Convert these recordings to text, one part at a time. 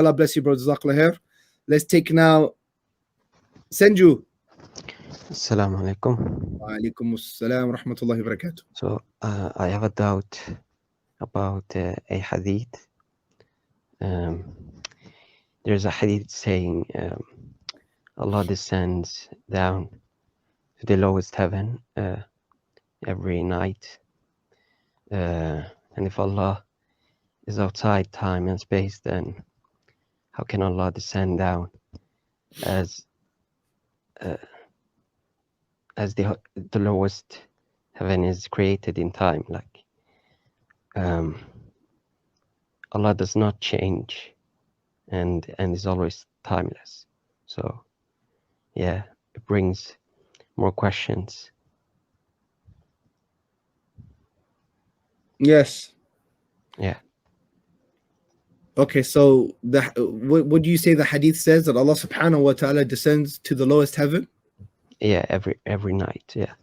Allah bless you, bro. Jazakallah khair. Let's take now Senju. Assalamu alaikum. Wa alaikum assalam wa rahmatullahi wa barakatuh. So I have a doubt about a hadith. There's a hadith saying Allah descends down to the lowest heaven every night. And if Allah is outside time and space, then how can Allah descend down as the lowest heaven is created in time? Like Allah does not change and is always timeless. So yeah, it brings more questions. Yes. Yeah. Okay, so what do you say the hadith says, that Allah subhanahu wa ta'ala descends to the lowest heaven? Yeah, every night, yeah.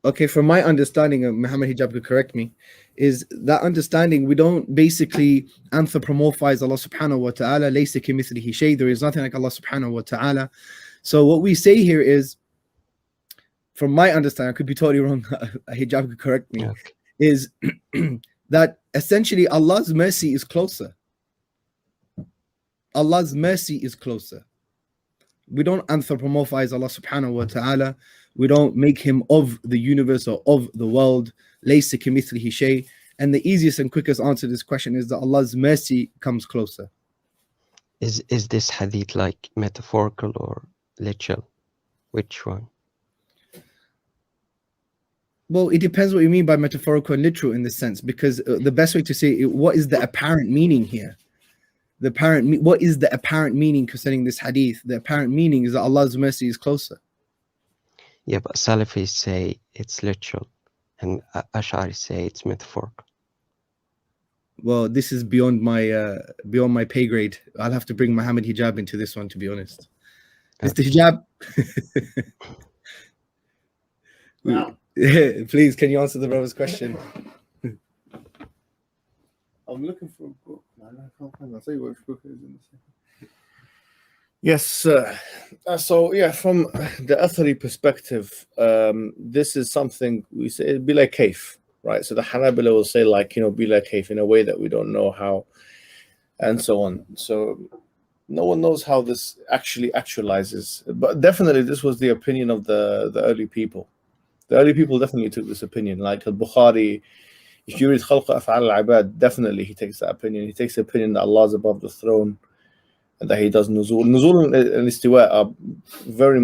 Okay, from my understanding, Mohammad Hijab could correct me, is that understanding we don't basically anthropomorphize Allah subhanahu wa ta'ala, laysa kamithlihi shay, there is nothing like Allah subhanahu wa ta'ala. So what we say here is, from my understanding, I could be totally wrong, Hijab could correct me, Okay. is that essentially Allah's mercy is closer. Allah's mercy is closer. We don't anthropomorphize Allah subhanahu wa ta'ala. We don't make him of the universe or of the world. Laysa kamithlihi shay. And the easiest and quickest answer to this question is that Allah's mercy comes closer. Is this hadith like metaphorical or literal? Which one? Well, it depends what you mean by metaphorical and literal in this sense, because the best way to say it, what is the apparent meaning here? What is the apparent meaning concerning this hadith? The apparent meaning is that Allah's mercy is closer. Yeah, but Salafis say it's literal, and Ash'ari say it's metaphorical. Well, this is beyond my pay grade. I'll have to bring Mohammad Hijab into this one, to be honest. Mr. Hijab, Wow. please, can you answer the brother's question? I'm looking for a book, man. I can't find it. I'll tell you which book it is in a second. Yes, so yeah, from the Athari perspective, this is something we say it'd be like kayf, right? So the Hanabila will say, like, be like kayf, in a way that we don't know how, and so on. So no one knows how this actually actualizes, but definitely this was the opinion of the early people. The early people definitely took this opinion. Like Al-Bukhari, if you read Khalq Af'al al-Ibad, definitely he takes that opinion. He takes the opinion that Allah is above the throne and that he does nuzul. Nuzul and istiwa are very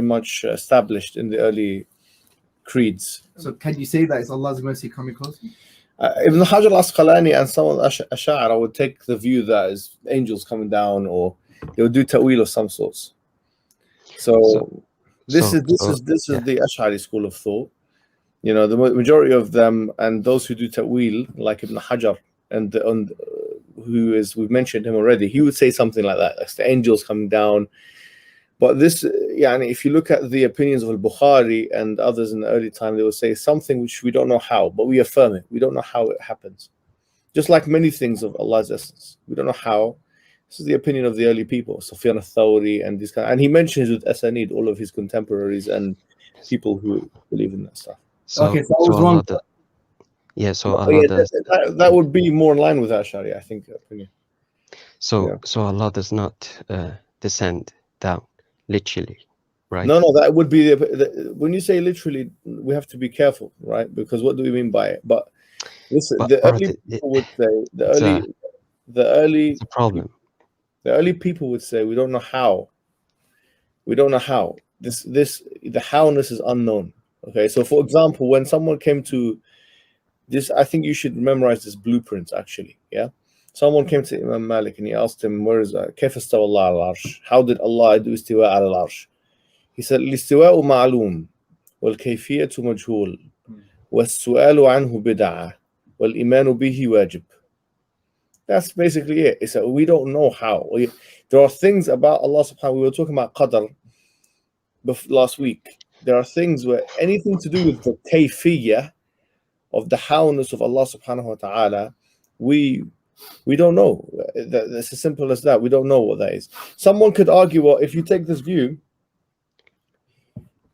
much established in the early creeds. So can you say that it's Allah's mercy coming close? Ibn Hajar al-Asqalani and some of the Ash'ara would take the view that is angels coming down, or they would do ta'wil of some sorts. So this is the Ash'ari school of thought. The majority of them, and those who do ta'wil, like Ibn Hajar, and we've mentioned him already, he would say something like that. It's the angels coming down. But this, if you look at the opinions of Al-Bukhari and others in the early time, they would say something which we don't know how, but we affirm it. We don't know how it happens. Just like many things of Allah's essence. We don't know how. This is the opinion of the early people, Sufyan al-Thawri and this kind. And he mentions with Asanid all of his contemporaries and people who believe in that stuff. So I was wrong. That would be more in line with Ash'ari, I think. Opinion. So Allah does not descend down literally, right? No, that would be when you say literally, we have to be careful, right? Because what do we mean by it? But listen, the early people would say it's a problem. The early people would say we don't know how. We don't know how. The howness is unknown. Okay, so for example, when someone came to this, I think you should memorize this blueprint actually. Yeah, someone came to Imam Malik and he asked him, "Where is that? كيف استوى الله على العرش? How did Allah do استواء على العرش?" He said, "الاستواء معلوم والكيفية مجهول والسؤال عنه بدعة والإيمان به واجب." That's basically it. It's that we don't know how. There are things about Allah subhanahu. We were talking about qadr last week. There are things where anything to do with the kayfiyah of the howness of Allah subhanahu wa ta'ala, we don't know. It's as simple as that. We don't know what that is. Someone could argue, well, if you take this view,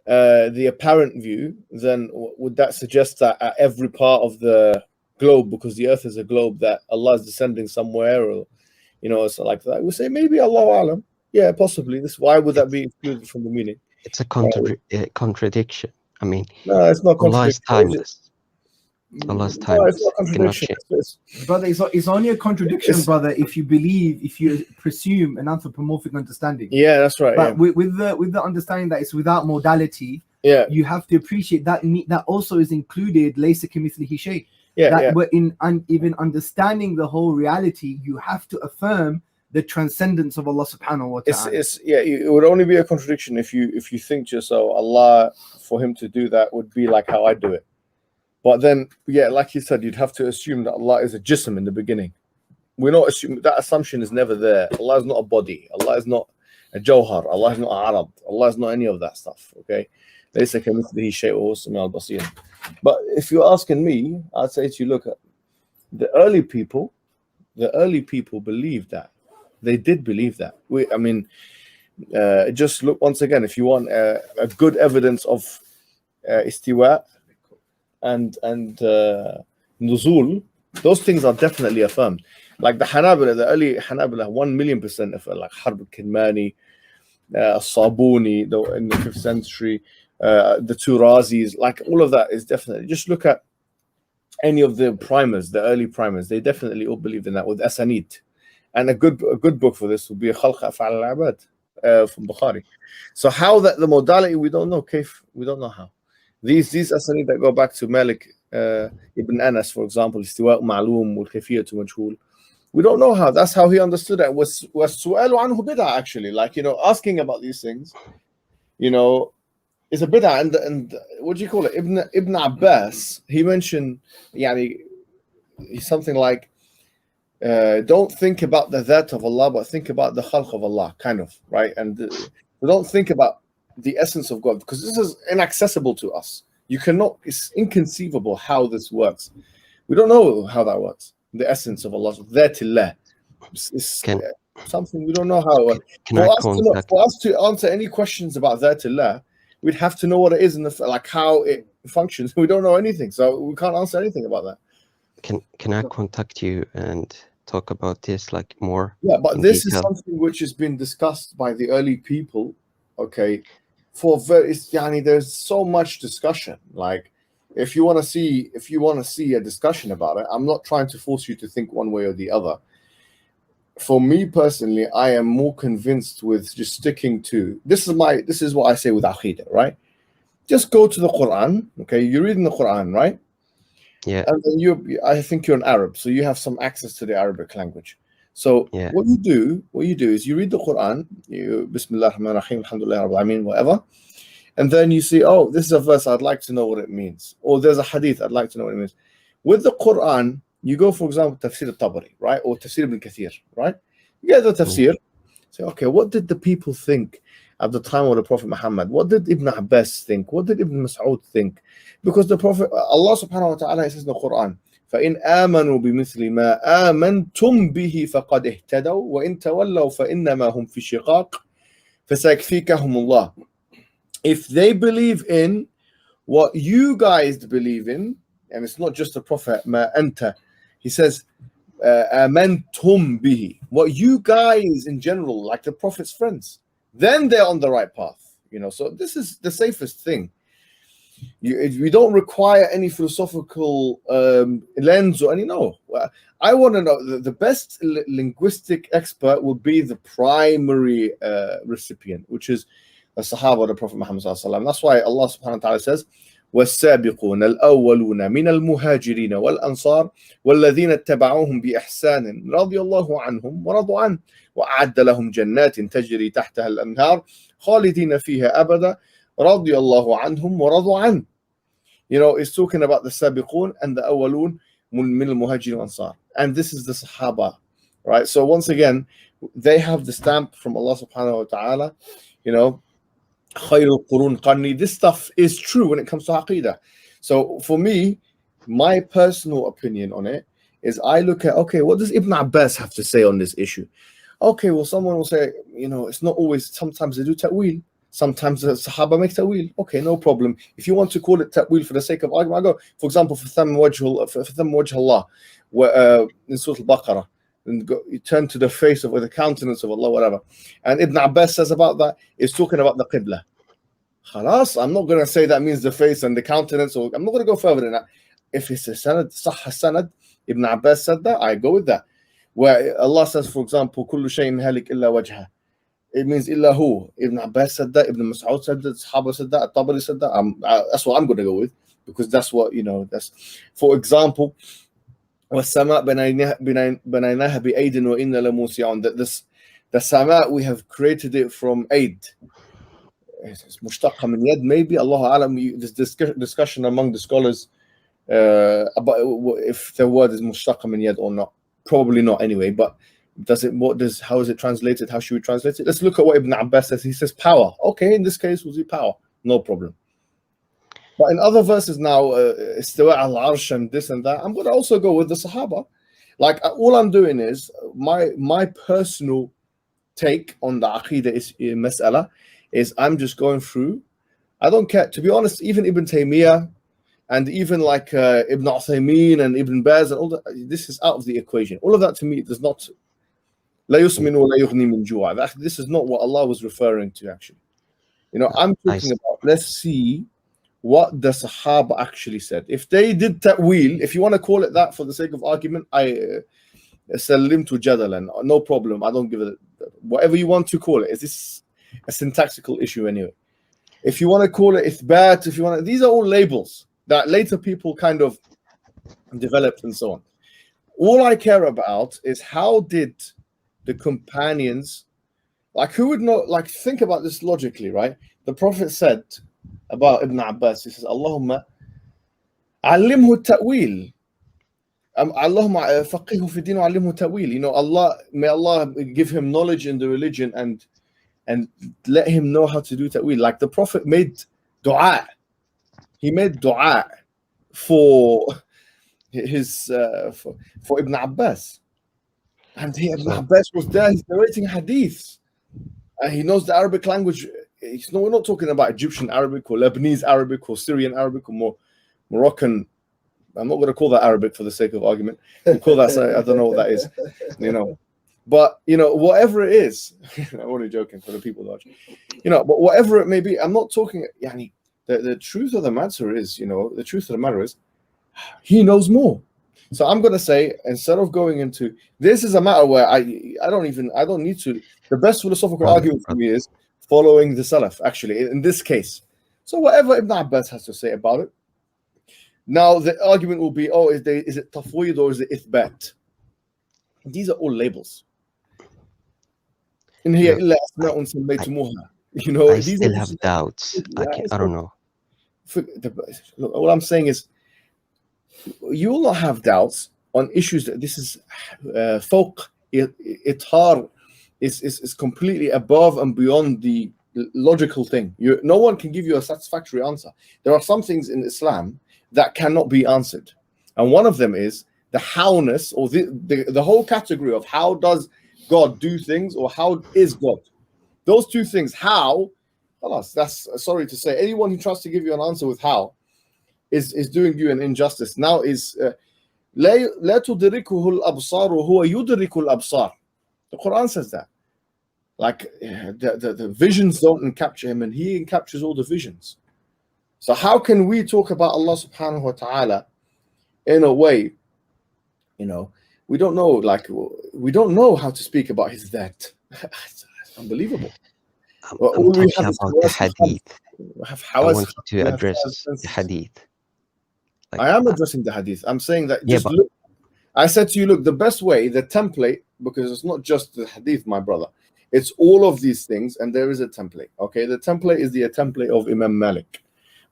the apparent view, then would that suggest that at every part of the globe, because the earth is a globe, that Allah is descending somewhere, or it's like that? We say maybe, Allahu Alam. Yeah, possibly. Why would that be excluded from the meaning? It's a contradiction. I mean, no, it's not Allah is timeless. Allah's timeless. No, it's not contradiction. Brother, it's only a contradiction, brother, if you presume an anthropomorphic understanding. Yeah, that's right. But with the understanding that it's without modality, you have to appreciate that that also is included laysa kamithlihi shay. But even understanding the whole reality, you have to affirm the transcendence of Allah subhanahu wa ta'ala. It would only be a contradiction if you think just Allah, for him to do that would be like how I do it. But then, like you said, you'd have to assume that Allah is a jism in the beginning. We're not assuming that. Assumption is never there. Allah is not a body. Allah is not a jawhar. Allah is not a arab. Allah is not any of that stuff. Okay, laysa kamithlihi shay'un wa huwa as-sami'ul basir. But if you're asking me, I'd say to you, look, the early people believed that. They did believe that. Just look once again. If you want a good evidence of istiwa and nuzul, those things are definitely affirmed. Like the Hanabila, the early Hanabila, 1,000,000% affirmed. Like Harb al-Kinmani, Sabuni in the 5th century, the two Razis, like all of that is definitely. Just look at any of the primers, the early primers. They definitely all believed in that with Asanid. And a good book for this would be Khalq Af'al al-Abad from Bukhari. So how that the modality, we don't know. Kaif, we don't know how. These asanid that go back to Malik ibn Anas, for example, istiwa ma'loom wal kayfiyatu majhul. We don't know how. That's how he understood it. Was su'alu anhu bid'ah, actually. Like, asking about these things, is a bid'ah. And what do you call it? Ibn Abbas, he mentioned, something like, don't think about the that of Allah, but think about the khalq of Allah, kind of, right? And don't think about the essence of God, because this is inaccessible to us. It's inconceivable how this works. We don't know how that works. The essence of Allah, dhatillah, is something we don't know how it works. For us to answer any questions about dhatillah, we'd have to know what it is and like how it functions. We don't know anything, so we can't answer anything about that. Can I contact you and talk about this like more? Yeah, but this is something which has been discussed by the early people. Okay, there's so much discussion. Like, if you want to see a discussion about it, I'm not trying to force you to think one way or the other. For me personally, I am more convinced with just sticking to this is what I say with Aqeedah, right? Just go to the Quran. Okay, you're reading the Quran, right? Yeah. And then I think you're an Arab, so you have some access to the Arabic language. So what you do is you read the Quran, Bismillah ar-Rahman ar-Rahim, Alhamdulillah Rabbil Alameen, whatever, and then you see, oh, this is a verse, I'd like to know what it means, or there's a hadith, I'd like to know what it means. With the Quran, you go, for example, Tafsir al-Tabari, right, or Tafsir ibn Kathir, right? You get the Tafsir, say, okay, what did the people think at the time of the Prophet Muhammad? What did Ibn Abbas think? What did Ibn Mas'ud think? Because the Prophet, Allah subhanahu wa ta'ala says in the Quran, فَإِنْ آمَنُوا بِمِثْلِ مَا آمَنْتُمْ بِهِ فَقَدْ اهْتَدَوْا وَإِنْ تَوَلَّوْا فَإِنَّمَا هُمْ فِي شِقَاقٍ فَسَيَكْفِيكَهُمُ اللَّهُ. If they believe in what you guys believe in, and it's not just the Prophet, مَا أَنْتَ, he says, آمَنْتُمْ بِهِ, what you guys in general, like the Prophet's friends, then they're on the right path. So this is the safest thing. We don't require any philosophical lens or any. No, I want to know the best linguistic expert would be the primary recipient, which is the Sahaba of the Prophet Muhammad sallallahu alaihi wasallam. That's why Allah subhanahu wa ta'ala says, وَالسَّابِقُونَ الْأَوَّلُونَ مِنَ الْمُهَاجِرِينَ وَالْأَنصَارِ وَالَّذِينَ اتَّبَعُوهُم بِإِحْسَانٍ رَضِيَ اللَّهُ عَنْهُمْ وَرَضُوا عَنْهُ وَأَعَدَّ لَهُمْ جَنَّاتٍ تَجْرِي تَحْتَهَا الْأَنْهَارُ خَالِدِينَ فِيهَا أَبَدًا رَضِيَ اللَّهُ عَنْهُمْ وَرَضُوا عَنْهُ. It's talking about the Sabiqun and the Awwalun min al-Muhajirin Ansar. And this is the Sahaba, right? So once again, they have the stamp from Allah subhanahu wa ta'ala, Khairul Qurun Qarni. This stuff is true when it comes to Aqeedah. So for me, my personal opinion on it is I look at, okay, what does Ibn Abbas have to say on this issue? Okay, well, someone will say, it's not always, sometimes they do ta'wil. Sometimes the Sahaba make ta'wil. Okay, no problem. If you want to call it ta'wil for the sake of argument, I go, for example, for Tham Wajh Allah, where, in Surah Al-Baqarah, and you turn to the face of, or the countenance of Allah, whatever. And Ibn Abbas says about that, is talking about the Qibla. Khalas, I'm not going to say that means the face and the countenance, or I'm not going to go further than that. If it's a sanad, sahha sanad, Ibn Abbas said that, I go with that. Where Allah says, for example, kullu shay'in halik illa wajha. It means illa hu. Ibn Abbas said that, Ibn Mas'ud said that, Sahaba said that, At-Tabari said that. That's what I'm going to go with, because that's what, that's, for example, وَالسَّمَاء بَنَيْنَاهَا بِأَيْدٍ وَإِنَّا لَمُوسِعُونَ. The sama, we have created it from aid. It's mushtaqqa min yad, maybe, Allahu a'lam. This discussion among the scholars about if the word is mushtaqqa min yad or not. Probably not anyway, but how is it translated? How should we translate it? Let's look at what Ibn Abbas says. He says power. Okay, in this case, we'll see power. No problem. But in other verses now, istawa al-arsh and this and that, I'm going to also go with the Sahaba. Like, all I'm doing is, my personal take on the Aqeedah mas'ala is I'm just going through. I don't care. To be honest, even Ibn Taymiyyah and even like Ibn Uthaymeen and Ibn Baz and all that, this is out of the equation. All of that to me does not, la yusmin wa la yughni min ju'a. This is not what Allah was referring to, actually. I'm talking about, let's see what the Sahaba actually said. If they did ta'wil, if you want to call it that for the sake of argument, I salimtu jadalan, no problem. I don't give it whatever you want to call it. Is this a syntactical issue anyway? If you want to call it ithbat, if you want to, these are all labels that later people kind of developed and so on. All I care about is how did the companions, like, who would not, like, think about this logically, right? The Prophet said about Ibn Abbas, he says, Allahumma alimhu ta'wil. Allahumma faqihu fi din wa alimhu ta'wil. Allah, may Allah give him knowledge in the religion and let him know how to do ta'wil. Like, the Prophet made dua. He made dua for his for Ibn Abbas. And Ibn Abbas was there, he's narrating hadiths. And he knows the Arabic language. We're not talking about Egyptian Arabic or Lebanese Arabic or Syrian Arabic or more Moroccan. I'm not going to call that Arabic for the sake of argument. We'll call that, I don't know what that is, But whatever it is, I'm only joking for the people watching. But whatever it may be, I'm not talking. The truth of the matter is, he knows more. So I'm going to say, instead of going into this, is a matter where I don't need to. The best philosophical argument for me is following the Salaf, actually, in this case. So whatever Ibn Abbas has to say about it. Now the argument will be, is it tafweed or is it ithbat? These are all labels. In here, I still have doubts. I don't know. Look, what I'm saying is, you will not have doubts on issues that this is fawq itar is completely above and beyond the logical thing. No one can give you a satisfactory answer. There are some things in Islam that cannot be answered, and one of them is the howness, or the whole category of how does God do things, or how is God. Those two things, how, that's sorry to say, anyone who tries to give you an answer with how is doing you an injustice. Now is لا تدركه الأبصار وهو يدرك الأبصار. The Quran says that. Like the visions don't capture him, and he captures all the visions. So how can we talk about Allah subhanahu wa ta'ala in a way, we don't know, we don't know how to speak about his that. It's unbelievable. I'm talking about the hadith. I want you to address the hadith. I am addressing the hadith. I'm saying that look, I said to you, look, the best way, the template, because it's not just the hadith, my brother. It's all of these things, and there is a template. Okay, the template is the template of Imam Malik.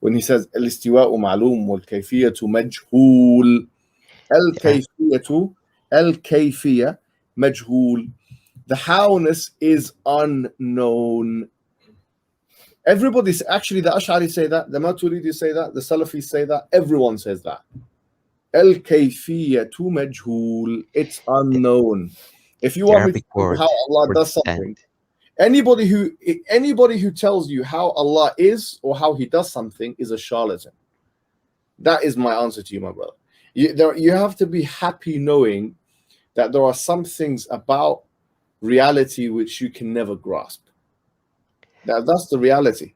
When he says, al-istiwa'u ma'lum wal-kayfiyatu majhul. Al-kayfiyya majhul. The howness is unknown. Everybody's actually, the Ash'ari say that, the Maturidis say that, the Salafis say that, everyone says that. الكيفية مجهول. It's unknown. If you want me to know how Allah does something, anybody who tells you how Allah is or how He does something is a charlatan. That is my answer to you, my brother. You have to be happy knowing that there are some things about reality which you can never grasp. That's the reality.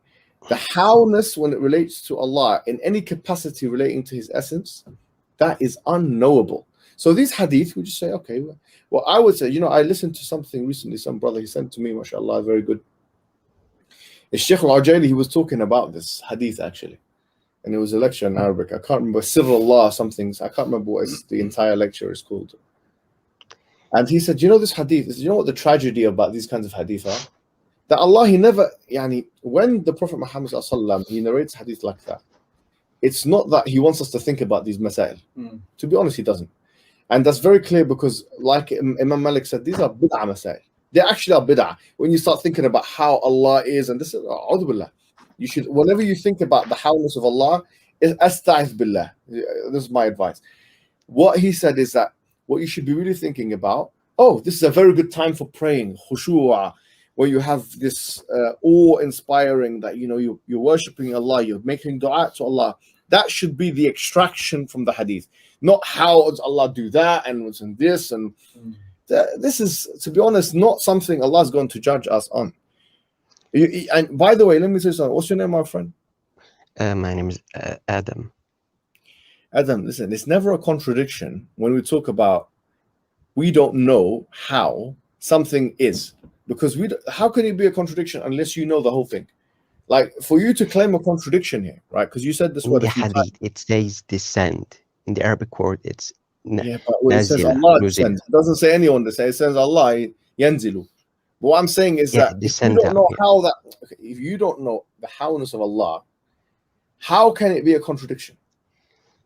The howness when it relates to Allah in any capacity relating to His essence, that is unknowable. So these hadith, we just say, okay, well, I would say, I listened to something recently, some brother, he sent to me, mashallah, very good. Sheikh al-Ajayli, he was talking about this hadith actually. And it was a lecture in Arabic. I can't remember, Sirr Allah something. I can't remember what the entire lecture is called. And he said, this hadith, what the tragedy about these kinds of hadith are? That Allah, He never, when the Prophet Muhammad sallallahu he narrates hadith like that, it's not that He wants us to think about these masail. To be honest, He doesn't. And that's very clear because, like Imam Malik said, these are bid'ah masail. They actually are bid'ah. When you start thinking about how Allah is, and this is, a'udhu billah, you should, whenever you think about the howness of Allah, asta'idh billah. This is my advice. What he said is that what you should be really thinking about, this is a very good time for praying, khushu'ah, where you have this awe-inspiring that, you're worshipping Allah, you're making dua to Allah. That should be the extraction from the hadith. Not how does Allah do that and what's in this. And this is, to be honest, not something Allah is going to judge us on. And by the way, let me say something. What's your name, my friend? My name is Adam. Adam, listen, it's never a contradiction when we talk about we don't know how something is. Because how can it be a contradiction unless you know the whole thing? Like, for you to claim a contradiction here, right? Because you said this word. In the hadith, it says descend. In the Arabic word, it's but it says Allah descends. It doesn't say anyone descends. It says Allah yanzilu. But what I'm saying is that if you don't know how that, if you don't know the howness of Allah, how can it be a contradiction?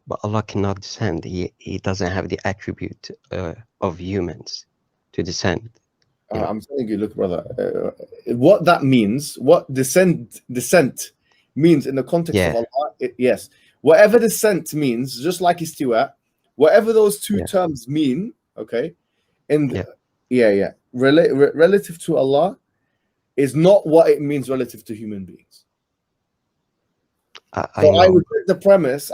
But Allah cannot descend. He doesn't have the attribute of humans to descend. I'm telling you, look, brother, what that means, what descent means in the context of Allah, yes. Whatever descent means, just like istiwa, whatever those two terms mean, okay, relative to Allah is not what it means relative to human beings. I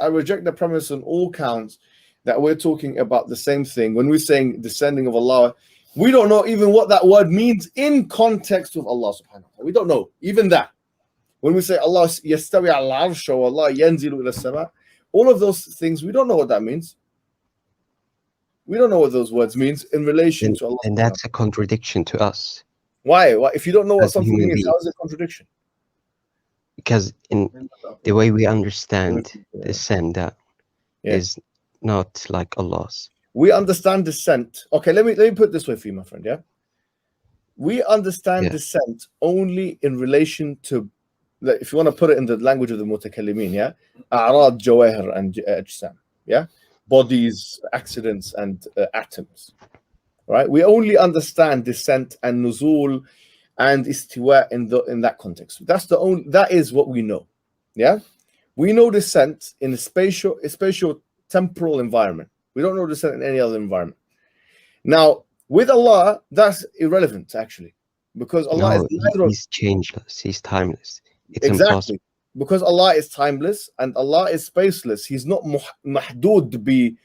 reject the premise on all counts that we're talking about the same thing. When we're saying descending of Allah, we don't know even what that word means in context of Allah subhanahu wa ta'ala. We don't know even that. When we say Allah yastawi al-arsh or Allah yanzilu ila sama, all of those things, we don't know what that means. We don't know what those words means in relation to Allah. And that's a contradiction to us. Why? If you don't know what something means, how is it a contradiction? Because in the way we understand descent is not like Allah's. We understand descent. Okay, let me put it this way for you, my friend. Yeah, we understand descent only in relation to, if you want to put it in the language of the mutakallimin, a'rad, jawahir, and ajsam, bodies, accidents, and atoms. Right? We only understand descent and nuzul and istiwa in that context. That is what we know. Yeah, we know descent in a spatial temporal environment. We don't know descent in any other environment. Now, with Allah, that's irrelevant actually, because Allah He's changeless. He's timeless. It's exactly impossible. Because Allah is timeless and Allah is spaceless. He's not mahdud bi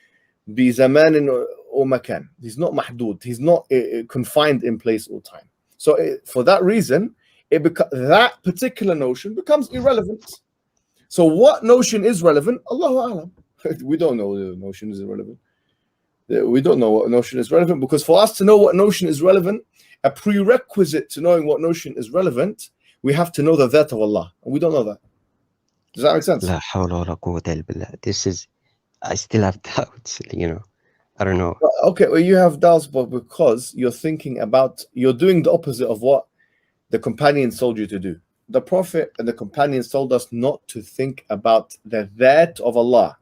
zamanin or makan. He's not mahdud. He's not confined in place or time. So for that reason, that particular notion becomes irrelevant. So what notion is relevant? Allahu a'lam. We don't know the notion is irrelevant. We don't know what notion is relevant, because for us to know what notion is relevant, a prerequisite to knowing what notion is relevant, we have to know the that of Allah. And we don't know that. Does that make sense? La hawla wa la quwwata illa billah. I still have doubts, I don't know. Okay, well, you have doubts, but because you're doing the opposite of what the companions told you to do. The Prophet and the companions told us not to think about the that of Allah.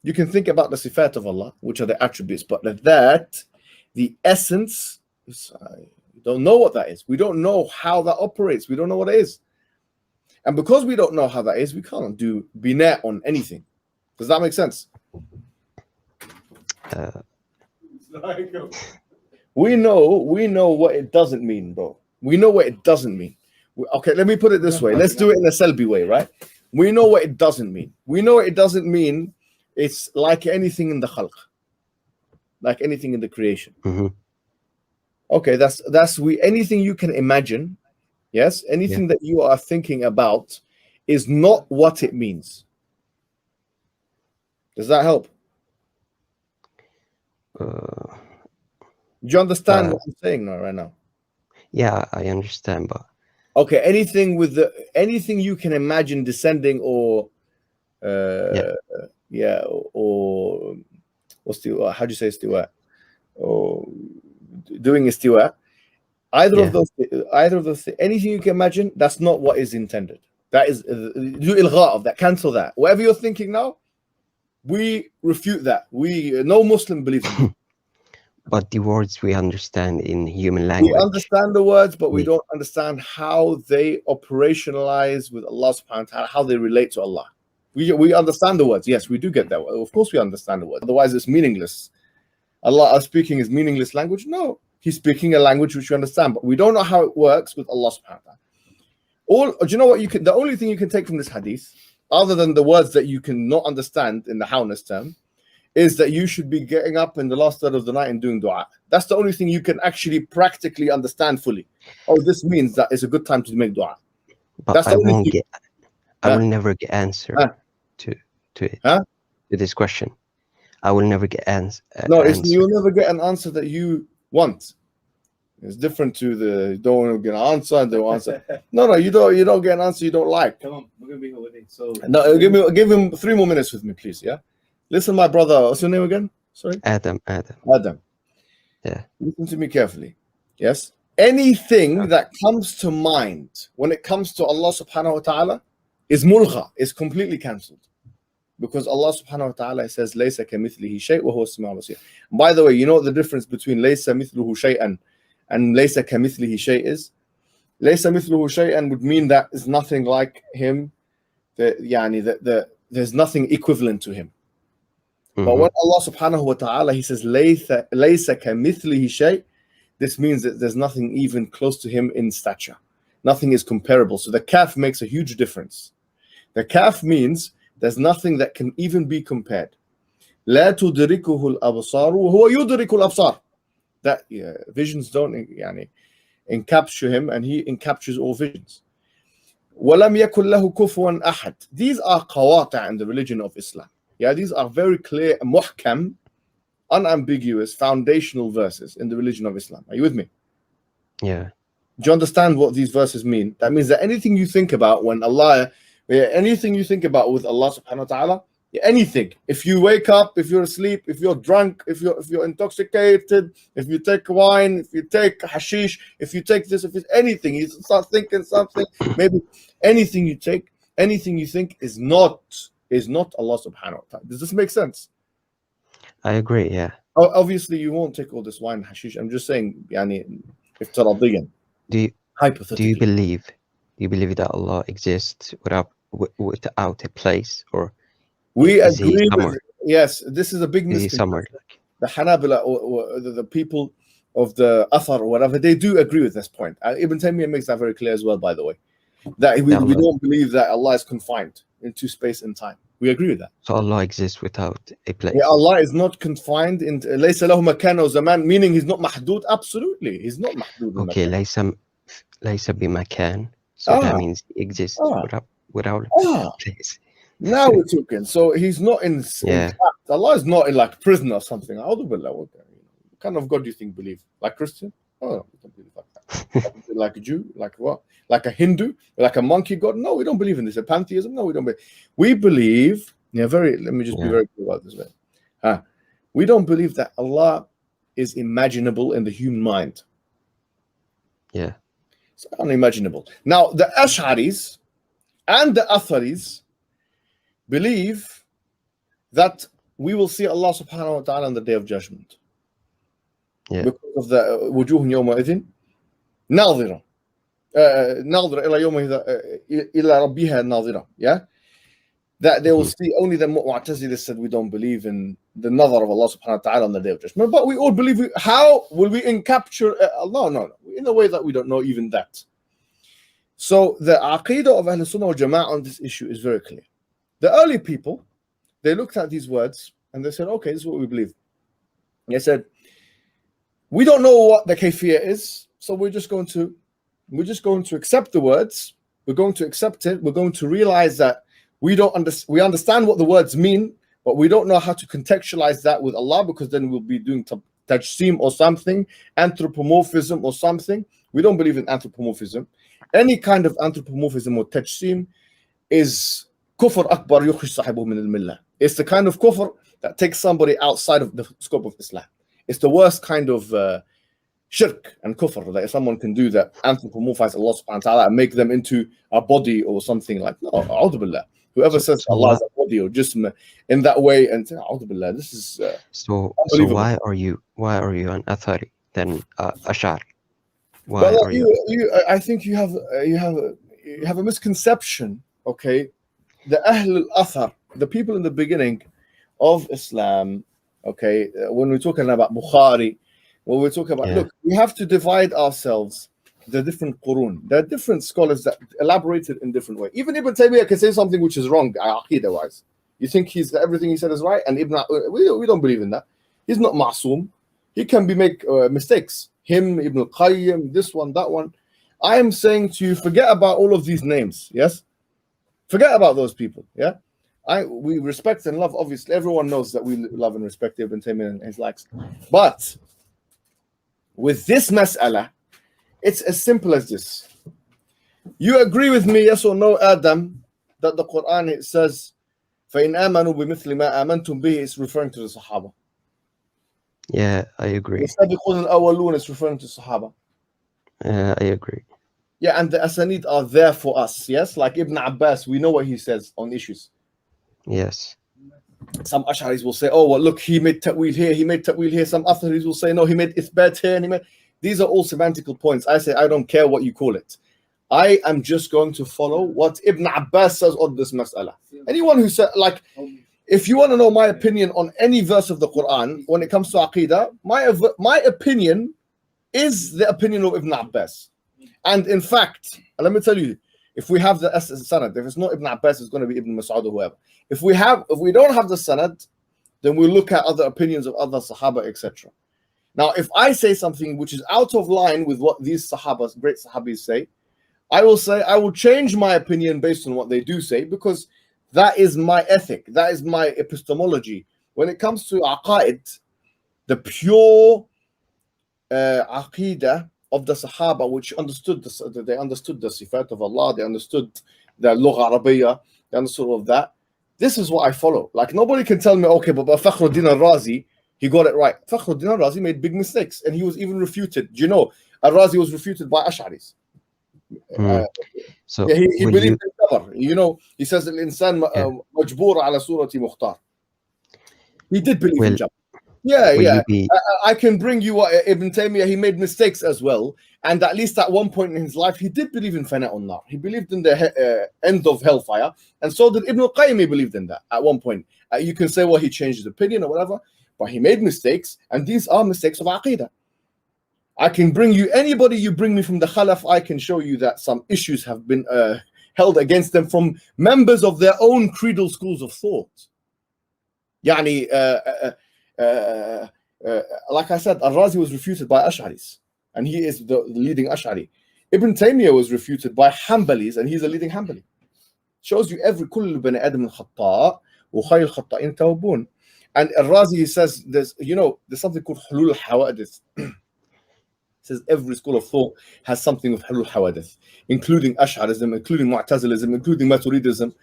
You can think about the sifat of Allah, which are the attributes, but the essence, we don't know what that is. We don't know how that operates. We don't know what it is. And because we don't know how that is, we can't do bina on anything. Does that make sense? We know what it doesn't mean, bro. We know what it doesn't mean. Okay, let me put it this way. Let's do it in a Selby way, right? We know what it doesn't mean. We know it doesn't mean it's like anything in the khalq, like anything in the creation. Okay, that's anything you can imagine. Yes, anything that you are thinking about is not what it means. Does that help? Do you understand what I'm saying right now? Yeah, I understand, but okay, anything you can imagine descending or or what's the how do you say istiwa? Or doing istiwa. Either of those, anything you can imagine, that's not what is intended. That is do ilgha of that, cancel that. Whatever you're thinking now, we refute that. No Muslim believes in that. But the words we understand in human language. We understand the words, but we don't understand how they operationalize with Allah subhanahu wa ta'ala, how they relate to Allah. We understand the words. Yes, we do get that. Of course we understand the words. Otherwise it's meaningless. Allah speaking is meaningless language? No. He's speaking a language which you understand, but we don't know how it works with Allah subhanahu wa ta'ala. Do you know what the only thing you can take from this hadith, other than the words that you cannot understand in the howness term, is that you should be getting up in the last third of the night and doing dua. That's the only thing you can actually practically understand fully. Oh, this means that it's a good time to make dua. But that's I will never get answer to it. To this question. I will never get answer. No, you'll never get an answer that you want. It's different to the don't get an answer and don't answer. No, you don't get an answer you don't like. Come on, we're gonna be here with it. So no, give him 3 more minutes with me, please. Yeah. Listen, my brother. What's your name again? Sorry. Adam. Yeah. Listen to me carefully. Yes. Anything that comes to mind when it comes to Allah subhanahu wa ta'ala is mulgha, is completely cancelled. Because Allah subhanahu wa ta'ala says, Laysa kamithlihi shay' wa huwa as-sami'ul basir. By the way, you know what the difference between Laysa mithluhu shay'an and Laysa kamithlihi shay' is? Laysa mithluhu shay'an would mean that is nothing like him, there's nothing equivalent to him. But when Allah subhanahu wa ta'ala, he says, Laysa kamithlihi shay', this means that there's nothing even close to him in stature. Nothing is comparable. So the kaf makes a huge difference. The kaf means there's nothing that can even be compared. لا تدركه الأبصار وهو يدرك الأبصار. That visions don't encapture him, and he encaptures all visions. وَلَمْ يَكُنْ لَهُ كُفُوًا أَحَدٍ. These are qawata' in the religion of Islam. Yeah, these are very clear, muhkam, unambiguous, foundational verses in the religion of Islam. Are you with me? Yeah. Do you understand what these verses mean? That means that anything you think about when Allah, anything you think about with Allah subhanahu wa ta'ala, anything. If you wake up, if you're asleep, if you're drunk, if you're intoxicated, if you take wine, if you take hashish, if you take this, if it's anything, you start thinking something, maybe anything you take, anything you think is not Allah subhanahu wa ta'ala. Does this make sense? I agree, yeah. Obviously you won't take all this wine, hashish. I'm just saying, iftiradiyan. Do you believe that Allah exists without a place, or we agree with, yes, this is a big misconception. The Hanabila or the people of the Athar or whatever, they do agree with this point. Ibn Taymiyyah makes that very clear as well, by the way. That we don't believe that Allah is confined into space and time. We agree with that. So Allah exists without a place. Yeah, Allah is not confined in laysa lahu makan wa zaman, meaning he's not mahdud. Absolutely, he's not mahdud. Okay, laysa bi makan. So that means he exists without a place. Now we're talking. So he's not in. Allah is not in like prison or something. What kind of God do you think believe? Like Christian? Oh, we don't believe like that. Like a Jew? Like what? Like a Hindu? Like a monkey God? No, we don't believe in this. A pantheism? No, we don't believe. We believe. Let me just be very clear about this. We don't believe that Allah is imaginable in the human mind. Yeah. It's unimaginable. Now, the Ash'aris and the Atharis believe that we will see Allah subhanahu wa ta'ala on the day of judgment. Yeah. Because of the wujuh yawma idhin nadhira. Nadhira ila yawma ila rabbiha nadhira. Yeah. that they will see only the Mu'tazilah said we don't believe in the nazar of Allah subhanahu wa ta'ala on the day of judgment, but we all believe. How will we capture Allah? No, in a way that we don't know even that. So the Aqeedah of Ahl Sunnah wal Jama'ah on this issue is very clear. The early people, they looked at these words and they said, okay, this is what we believe. They said, we don't know what the kayfiyah is, so we're just going to accept the words. We're going to accept it. We're going to realize that we understand what the words mean, but we don't know how to contextualize that with Allah, because then we'll be doing tajseem or something, anthropomorphism or something. We don't believe in anthropomorphism. Any kind of anthropomorphism or tajseem is kufr akbar yukhrij sahibuhu min al-millah. It's the kind of kufr that takes somebody outside of the scope of Islam. It's the worst kind of shirk and kufr that if someone can do that, anthropomorphize Allah subhanahu wa ta'ala and make them into a body or something like, no, a'udhu billah. Whoever says Allah is a body or jism in that way, and a'udhu billah, this is so why are you an Athari then Ash'ari? Why well, are you? I think you have a misconception. Okay, the Ahl al-Athar, the people in the beginning of Islam. Okay, when we're talking about Bukhari, when we're talking about, look, we have to divide ourselves, the different qurun. There are different scholars that elaborated in different ways. Even Ibn Taymiyyah can say something which is wrong, Aqeedah wise. You think everything he said is right, and we don't believe in that. He's not ma'soom. He can make mistakes. Him, Ibn al-Qayyim, this one, that one. I am saying to you, forget about all of these names. Yes, forget about those people. Yeah. We respect and love, obviously. Everyone knows that we love and respect Ibn Taymiyyah and his likes. But with this mas'ala, it's as simple as this. You agree with me, yes or no, Adam, that the Quran, it says, فَإِنْ آمَنُوا بِمِثْلِ مَا آمَنْتُمْ بِهِ, it's referring to the Sahaba. Yeah, I agree. السابقون الأولون, it's referring to Sahaba. I agree. Yeah, and the Asanid are there for us, yes? Like Ibn Abbas, we know what he says on issues. Yes. Some Ash'aris will say, oh, well, look, he made ta'wil here, he made ta'wil here. Some Atharis will say, no, he made ithbat here. And these are all semantical points. I say, I don't care what you call it. I am just going to follow what Ibn Abbas says on this mas'ala. Anyone who said, like, if you want to know my opinion on any verse of the Quran, when it comes to Aqeedah, my opinion is the opinion of Ibn Abbas. And in fact, let me tell you, if we have the sanad, if it's not Ibn Abbas, it's going to be Ibn Mas'ud or whoever. If we don't have the sanad, then we look at other opinions of other Sahaba, etc. Now, if I say something which is out of line with what these Sahabas, great Sahabis say, I will change my opinion based on what they do say, because that is my ethic, that is my epistemology. When it comes to aqaid, the pure aqeedah of the Sahaba, which they understood the sifat of Allah, they understood the lugha Arabiya, they understood all of that. This is what I follow. Like, nobody can tell me, okay, but Fakhruddin al-Razi, he got it right. Fakhruddin al-Razi made big mistakes, and he was even refuted. Do you know, al-Razi was refuted by Ash'aris. So he believed in qadar. You know, he says al-insan majboor ala surati mukhtar. He did believe in jabr. Yeah. I can bring you what Ibn Taymiyyah, he made mistakes as well. And at least at one point in his life, he did believe in Fana nar. He believed in the end of hellfire. And so did Ibn al-Qayyim, he believed in that at one point. You can say, well, he changed his opinion or whatever, but he made mistakes. And these are mistakes of Aqeedah. I can bring you, anybody you bring me from the Khalaf, I can show you that some issues have been held against them from members of their own creedal schools of thought. Yani, like I said, Al-Razi was refuted by Ash'aris, and he is the leading Ash'ari. Ibn Taymiyyah was refuted by Hanbalis, and he's a leading Hanbali. Shows you every kullu bani adam al-khatta' wa khayr al-khatta'in tawbun. And Al-Razi says there's something called hulul hawadith. Says every school of thought has something of hulul hawadith, including Ash'arism, including Mu'tazilism, including Maturidism.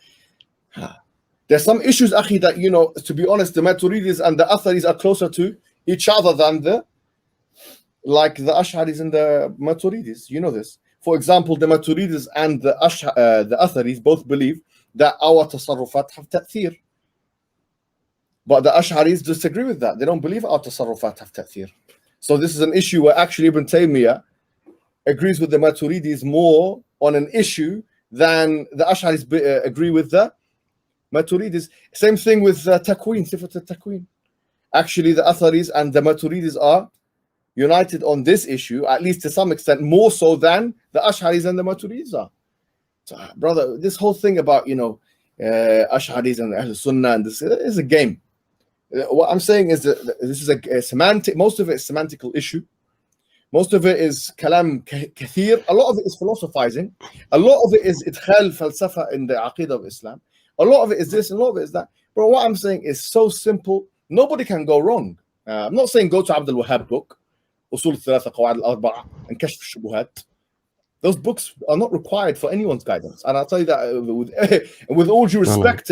There's some issues, Akhi, that, you know, to be honest, the Maturidis and the Atharis are closer to each other than the Ash'aris and the Maturidis. You know this. For example, the Maturidis and the Atharis both believe that our tasarrufat have ta'thir. But the Ash'aris disagree with that. They don't believe our tasarrufat have ta'thir. So this is an issue where actually Ibn Taymiyyah agrees with the Maturidis more on an issue than the Ash'aris agree with the Maturidis. Same thing with Takween, Sifat al-Takween. Actually, the Atharis and the Maturidis are united on this issue, at least to some extent, more so than the Ash'aris and the Maturidis are. So, brother, this whole thing about, Ash'aris and Ahl Sunnah, and this is a game. What I'm saying is that this is a semantic, most of it is semantical issue. Most of it is kalam kathir. A lot of it is philosophizing. A lot of it is idkhal falsafa in the Aqeedah of Islam. A lot of it is this, and a lot of it is that. Bro, what I'm saying is so simple. Nobody can go wrong. I'm not saying go to Abdul Wahhab book, Usul al-Thalatha, Qawa'id al-Arba'a, and Kashf al-Shubuhat. Those books are not required for anyone's guidance. And I'll tell you that with all due respect,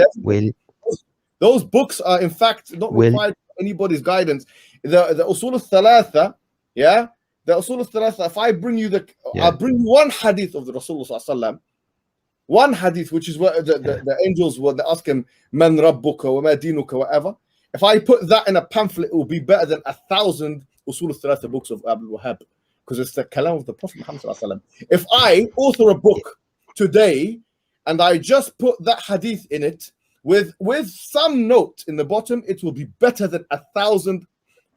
those books are in fact not required for anybody's guidance. The Usul al-Thalatha, yeah? The Usul al-Thalatha, if I bring you I'll bring you one hadith of the Rasulullah sallallahu alaihi wasallam, one hadith, which is where the angels, when they ask him, Man Rabbuka wa ma dinuka, whatever. If I put that in a pamphlet, it will be better than 1,000 Usul al-Thalatha books of Abdul Wahhab, because it's the kalam of the Prophet Muhammad sallallahu alaihi wasallam. If I author a book today and I just put that hadith in it with some note in the bottom, it will be better than 1,000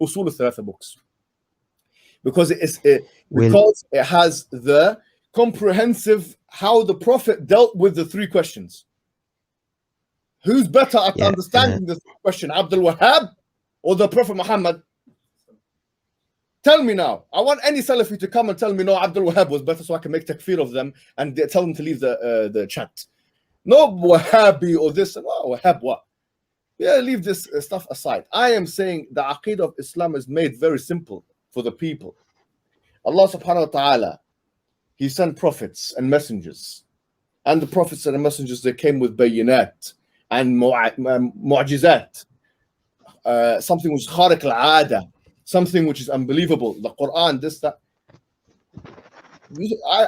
Usul al-Thalatha books, because it has the comprehensive how the Prophet dealt with the three questions. Who's better at understanding this question, Abdul Wahhab or the Prophet Muhammad? Tell me now. I want any Salafi to come and tell me, no, Abdul Wahhab was better, so I can make takfir of them and tell them to leave the chat. No Wahhabi or this. Wahhab what? Yeah, leave this stuff aside. I am saying the Aqeedah of Islam is made very simple for the people. Allah subhanahu wa ta'ala, He sent prophets and messengers. And the prophets and the messengers, they came with bayinat and mu'jizat. Something which is khariq al-'ada, something which is unbelievable. The Quran, this, that.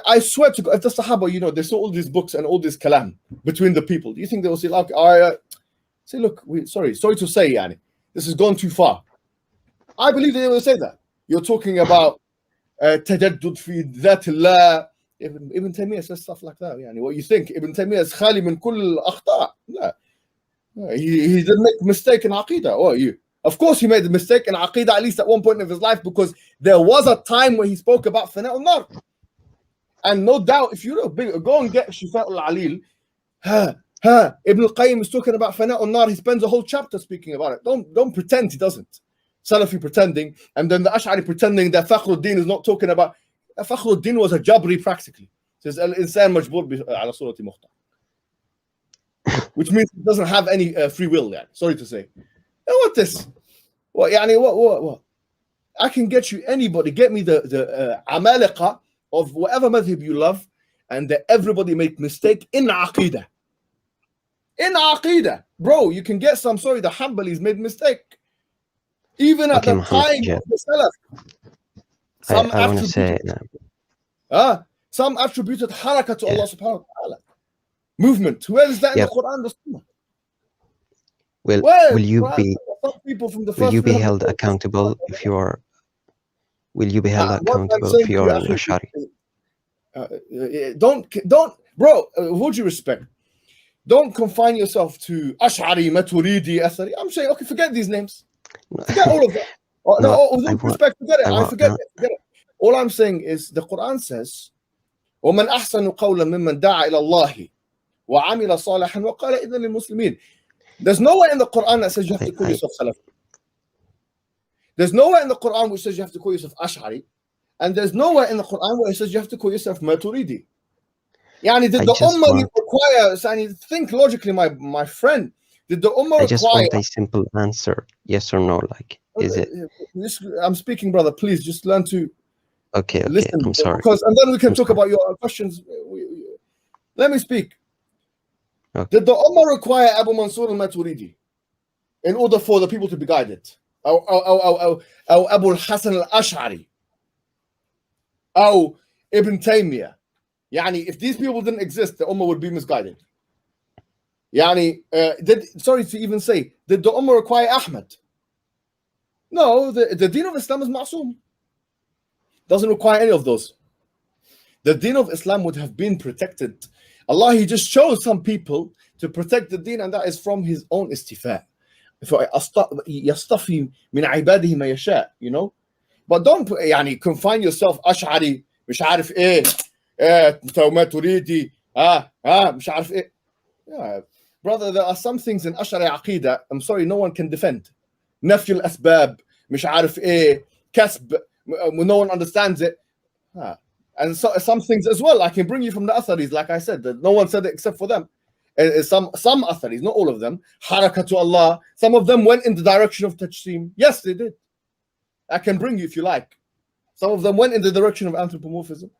I swear to God, if the Sahaba, they saw all these books and all this kalam between the people, do you think they will say, like, say, look, sorry to say, yani, this has gone too far? I believe they will say that. You're talking about tajaddud fi dhatillah. Ibn Taymiyyah says stuff like that. Yani, what you think? Ibn Taymiyyah is khali min kull akhta. No. He didn't make a mistake in Aqeedah. Of course, he made a mistake in Aqeedah, at least at one point of his life, because there was a time where he spoke about Fana al-Nar. And no doubt, if you go and get Shifa al-Alil, Ibn al-Qayyim is talking about Fana al-Nar. He spends a whole chapter speaking about it. Don't pretend he doesn't. Salafi pretending, and then the Ash'ari pretending that Fakhruddin is not talking about. Fakhruddin was a Jabri practically. It says al-insan majbur ala surati mukhtar, which means it doesn't have any free will. Sorry to say. What this? What? I can get you anybody. Get me the amaliqa of whatever madhab you love, and that everybody make mistake in Aqeedah. In Aqeedah, bro, you can get some. Sorry, the Hanbalis made mistake. Even at the time of the Salaf. I want to say some attributed haraka to Allah subhanahu wa ta'ala. Movement. Where is that in the Quran? The Sunnah? Will you be held accountable if you are? Will you be held accountable if you are an Ash'ari? Don't, bro. With due respect, don't confine yourself to Ash'ari, Maturidi, Athari. I'm saying, okay, forget these names. Forget all of that. With respect, forget it. I forget it. All I'm saying is the Quran says, وَمَنْ أَحْسَنُ قَوْلًا مِمَّنْ دَعَى إِلَى اللَّهِ وَعَمِلَ صَالِحًا وَقَالَ إِذًا لِلْمُسْلِمِينَ. There's nowhere in the Quran that says you have to call yourself Salafi. There's nowhere in the Quran which says you have to call yourself Ash'ari, and there's nowhere in the Quran where it says you have to call yourself Maturidi. Yani, did the Ummah require? Think logically, my friend. Did the Ummah require? I just want a simple answer, yes or no. Like, is it? I'm speaking, brother. Please just learn to. Okay. Listen, I'm sorry. And then we can talk about your questions. Let me speak. Okay. Did the Ummah require Abu Mansur al-Maturidi in order for the people to be guided? Or Abu al-Hasan al-Ash'ari? Or Ibn Taymiyyah? Yani, if these people didn't exist, the Ummah would be misguided. Yani, sorry to even say, did the Ummah require Ahmad? No, the deen of Islam is ma'soom. Doesn't require any of those. The deen of Islam would have been protected Allah, He just chose some people to protect the deen, and that is from His own istifa. يَصْطَفِي مِنْ عِبَادِهِ مَا يَشَاءُ, you know. But don't يعني confine yourself أشعري مش عارف إيه ما تريدي مش عارف إيه. Yeah, brother, there are some things in Ash'ari Aqeedah, I'm sorry, no one can defend. نفي الأسباب مش عارف إيه كسب, no one understands it. And so, some things as well I can bring you from the Atharis, like I said, that no one said it except for them. Some Atharis, not all of them, Harakatu Allah, some of them went in the direction of Tajseem. Yes, they did. I can bring you if you like. Some of them went in the direction of anthropomorphism.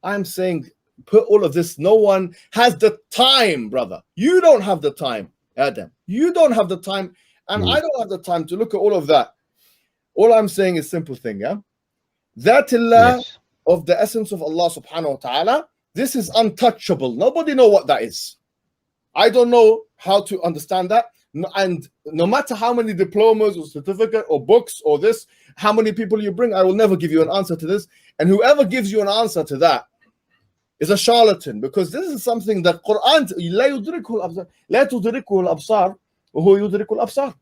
I'm saying, put all of this. No one has the time, brother. You don't have the time, Adam. You don't have the time, and I don't have the time to look at all of that. All I'm saying is simple thing, yeah? Dhatillah of the essence of Allah subhanahu wa ta'ala, this is untouchable. Nobody know what that is. I don't know how to understand that. And no matter how many diplomas or certificate or books or this, how many people you bring, I will never give you an answer to this. And whoever gives you an answer to that is a charlatan, because this is something that Quran لا تدركه الأبصار وهو يدرك الأبصار.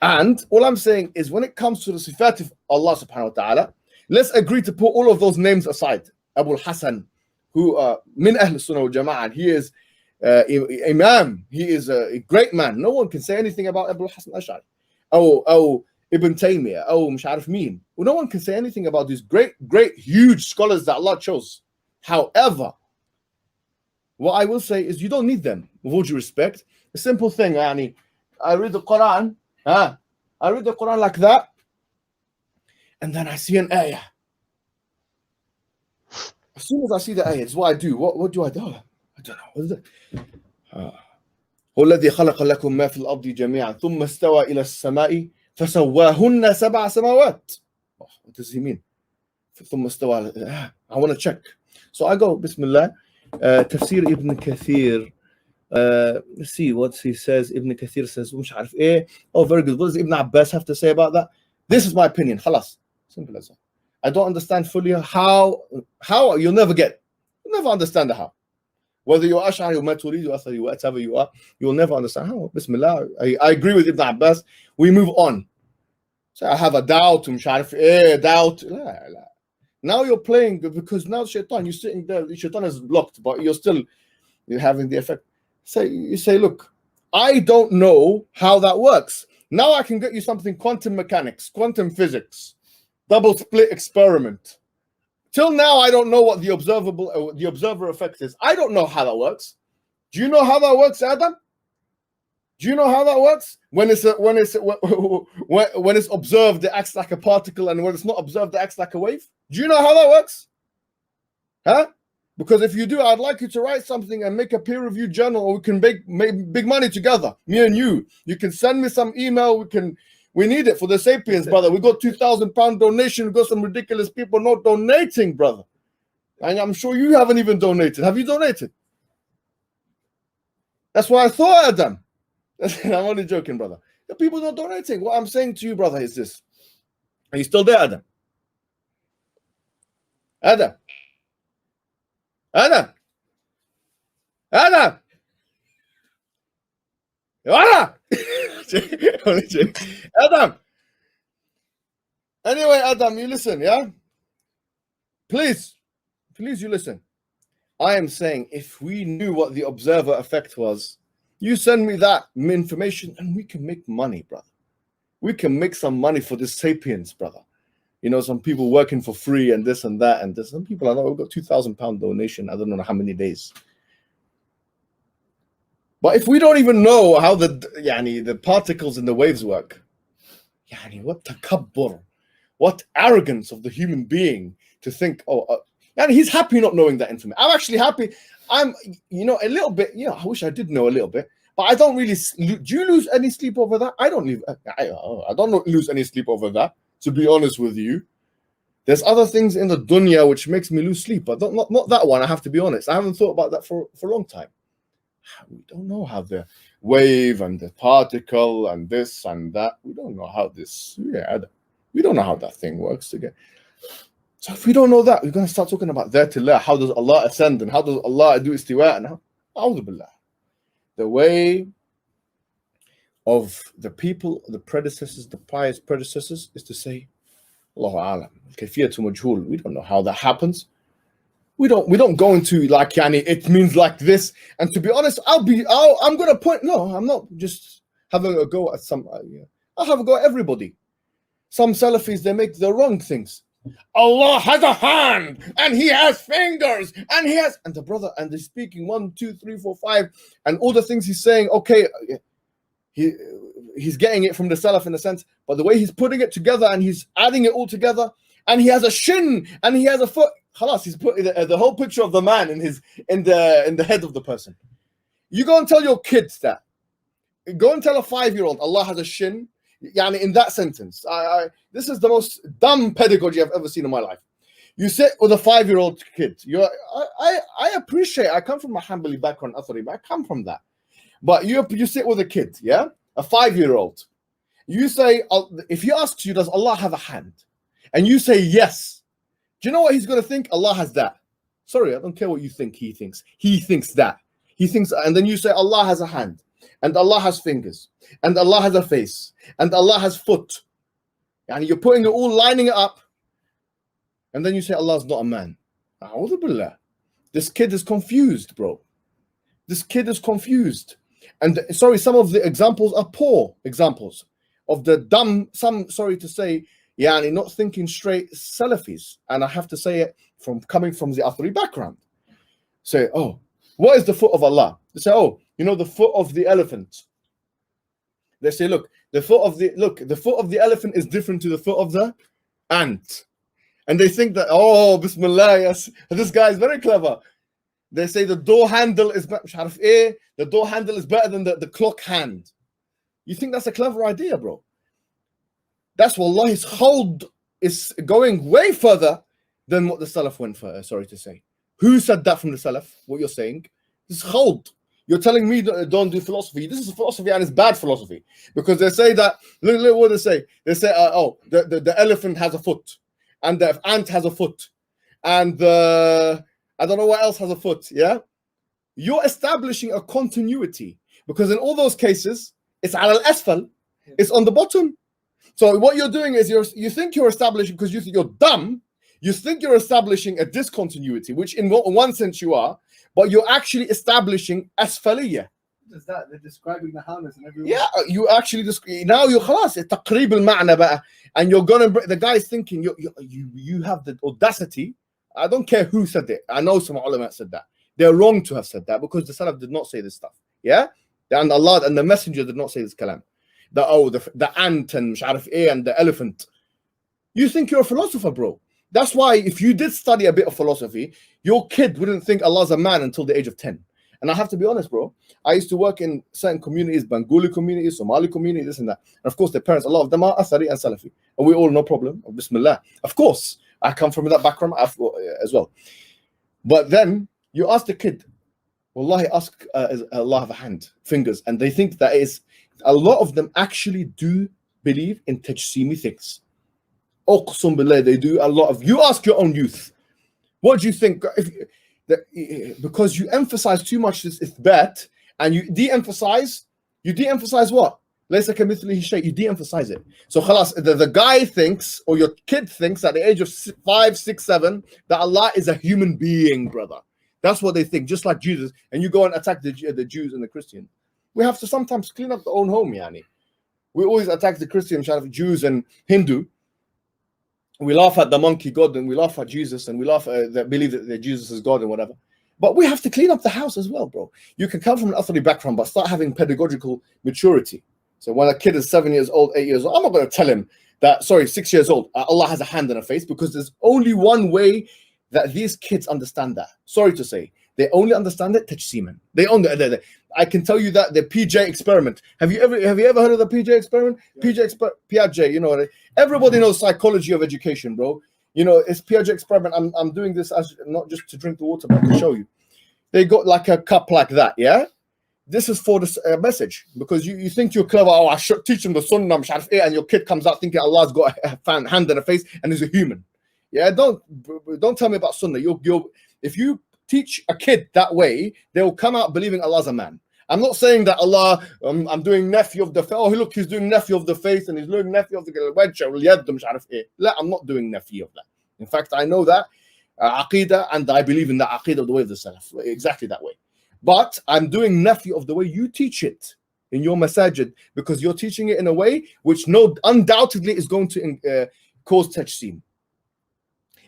And all I'm saying is, when it comes to the sifat of Allah subhanahu wa ta'ala, let's agree to put all of those names aside. Abu al-Hasan, who min Ahl Sunnah wal Jama'ah, he is Imam, he is a great man. No one can say anything about Abu al-Hasan Ash'ari. Oh, Ibn Taymiyyah, مش عارف مين. No one can say anything about these great, huge scholars that Allah chose. However, what I will say is, you don't need them, with all due respect. A simple thing, يعني, I read the Quran, I read the Quran like that, and then I see an ayah. As soon as I see the ayah, it's what I do. What do I do? I don't know. What is it? هو الذي خلق لكم ما في الأرض جميعا ثم استوى إلى السماء فسواهن سبع سماوات. What does he mean? ثم استوى. I want to check. So I go, Bismillah, Tafsir Ibn Kathir. Let's see what he says. Ibn Kathir says, مش عارف إيه. Oh, very good. What does Ibn Abbas have to say about that? This is my opinion. خلاص. Simple as that. I don't understand fully how you'll never get. You'll never understand the how. Whether you're Ash'ari or Maturidi or Athari, whatever you are, you'll never understand how. Bismillah. I agree with Ibn Abbas. We move on. So I have a doubt. Doubt. Now you're playing, because now Shaitan, you're sitting there. Shaitan is blocked, but you're having the effect. You say, look, I don't know how that works. Now I can get you something, quantum mechanics, quantum physics, double split experiment. Till now, I don't know what the observer effect is. I don't know how that works. Do you know how that works, Adam? Do you know how that works? When it's observed, it acts like a particle, and when it's not observed, it acts like a wave. Do you know how that works? Huh? Because if you do, I'd like you to write something and make a peer-reviewed journal, or we can make big money together, me and you. You can send me some email. We need it for the Sapience, brother. We got £2,000 donation. We got some ridiculous people not donating, brother. And I'm sure you haven't even donated. Have you donated? That's what I thought, Adam. I'm only joking, brother. The people not donating. What I'm saying to you, brother, is this. Are you still there, Adam? Adam. Adam. Adam. Adam. Anyway, Adam, you listen, yeah? Please, you listen. I am saying, if we knew what the observer effect was, you send me that information and we can make money, brother. We can make some money for this Sapience, brother. You know, some people working for free and this and that and this. Some people, I know, we've got £2,000 donation. I don't know how many days. But if we don't even know how the particles and the waves work, what takabbur, what arrogance of the human being to think, he's happy not knowing that information. I'm actually happy. I'm, a little bit, I wish I did know a little bit, but I don't really. Do you lose any sleep over that? I don't lose any sleep over that, to be honest with you. There's other things in the dunya which makes me lose sleep, but not that one, I have to be honest. I haven't thought about that for a long time. We don't know how the wave and the particle and this and that, we don't know how we don't know how that thing works together. So if we don't know that, we're going to start talking about Dhatillah. How does Allah ascend, and how does Allah do istiwa? And A'udhu billah. The way of the people, the predecessors, the pious predecessors, is to say, Allahu A'lam. Kayfiyatu majhul. We don't know how that happens. We don't go into like, yani, it means like this. And to be honest, I'm gonna point. No, I'm not just having a go at some. I'll have a go at everybody. Some Salafis, they make the wrong things. Allah has a hand and He has fingers and He has, and the brother, and they're speaking 1, 2, 3, 4, 5, and all the things he's saying. Okay, he's getting it from the Salaf in a sense, but the way he's putting it together and he's adding it all together, and he has a shin and he has a foot. Khalas, he's put the whole picture of the man in the head of the person. You go and tell your kids that. Go and tell a 5-year-old Allah has a shin. Yani in that sentence, this is the most dumb pedagogy I've ever seen in my life. You sit with a 5-year-old kid. I appreciate. I come from a Hanbali background, Athari, but I come from that. But you sit with a kid, yeah, a 5-year-old. You say, if he asks you, does Allah have a hand? And you say yes. Do you know what he's going to think? Allah has that. Sorry, I don't care what you think. He thinks. He thinks that. He thinks, and then you say Allah has a hand, and Allah has fingers, and Allah has a face, and Allah has foot. And you're putting it all, lining it up, and then you say Allah's not a man. A'udhu billah. This kid is confused, bro. This kid is confused. And sorry, some of the examples are poor examples of the dumb, some, sorry to say, yani not thinking straight Salafis. And I have to say it coming from the Athari background. Say, oh, what is the foot of Allah? They say, oh, you know, the foot of the elephant. They say, look, the foot of the elephant is different to the foot of the ant. And they think that, oh, Bismillah, yes, this guy is very clever. They say the door handle is the door handle is better than the clock hand. You think that's a clever idea, bro? That's wallah, his hold is going way further than what the Salaf went for, sorry to say. Who said that from the Salaf? What you're saying? This hold. You're telling me don't do philosophy. This is philosophy and it's bad philosophy. Because they say that, look what they say. They say, oh, the elephant has a foot. And the ant has a foot. And I don't know what else has a foot, yeah? You're establishing a continuity. Because in all those cases, it's al asfal, it's on the bottom. So what you're doing is you think you're establishing, because you're dumb, you think you're establishing a discontinuity, which in one sense you are, but you're actually establishing asfaliyah. Is that they're describing the harness and everything? Yeah, you actually now you're khalas, it's taqrib al-ma'na ba'ah, and you're gonna the guy's thinking you have the audacity. I don't care who said it. I know some ulama said that. They're wrong to have said that because the Salaf did not say this stuff. Yeah, and Allah and the Messenger did not say this kalam. The ant and and the elephant. You think you're a philosopher, bro. That's why if you did study a bit of philosophy, your kid wouldn't think Allah's a man until the age of 10. And I have to be honest, bro. I used to work in certain communities, Bengali communities, Somali communities, this and that. And of course, their parents, a lot of them are Athari and Salafi. And we all, no problem. Bismillah. Of course, I come from that background as well. But then you ask the kid, Wallahi, ask Allah have a hand, fingers. And they think that is, a lot of them actually do believe in tajsimi things. Uqsum billah, they do a lot of, you ask your own youth, what do you think? Because you emphasize too much this ithbat and you de-emphasize what? Laysa kamithlihi shay, you de-emphasize it. So khalas, the guy thinks, or your kid thinks at the age of 5, 6, 7, that Allah is a human being, brother. That's what they think, just like Jesus. And you go and attack the Jews and the Christians. We have to sometimes clean up the own home, yani. We always attack the Christians, Jews and Hindu. We laugh at the monkey God and we laugh at Jesus and we laugh at that believe that Jesus is God and whatever. But we have to clean up the house as well, bro. You can come from an Athari background, but start having pedagogical maturity. So when a kid is 7 years old, 8 years old, I'm not going to tell him that, 6 years old, Allah has a hand and a face, because there's only one way that these kids understand that. Sorry to say. They only understand it tajsiman. I can tell you that the PJ experiment. Have you ever heard of the PJ experiment? Yeah. Piaget, you know, everybody knows psychology of education, bro. You know, it's Piaget experiment. I'm doing this as not just to drink the water, but to show you. They got like a cup like that, yeah? This is for the message, because you think you're clever. Oh, I should teach them the sunnah, and your kid comes out thinking Allah's got a hand and a face and is a human. Yeah, don't tell me about sunnah. If you teach a kid that way, they will come out believing Allah's a man. I'm not saying that Allah, I'm doing nephew of the faith. Oh, look, he's doing nephew of the faith and he's doing nephew of the wedge. I'm not doing nephew of that. In fact, I know that Aqeedah, and I believe in the Aqeedah of the way of the Salaf, exactly that way. But I'm doing nephew of the way you teach it in your masajid, because you're teaching it in a way which undoubtedly is going to cause tajseem.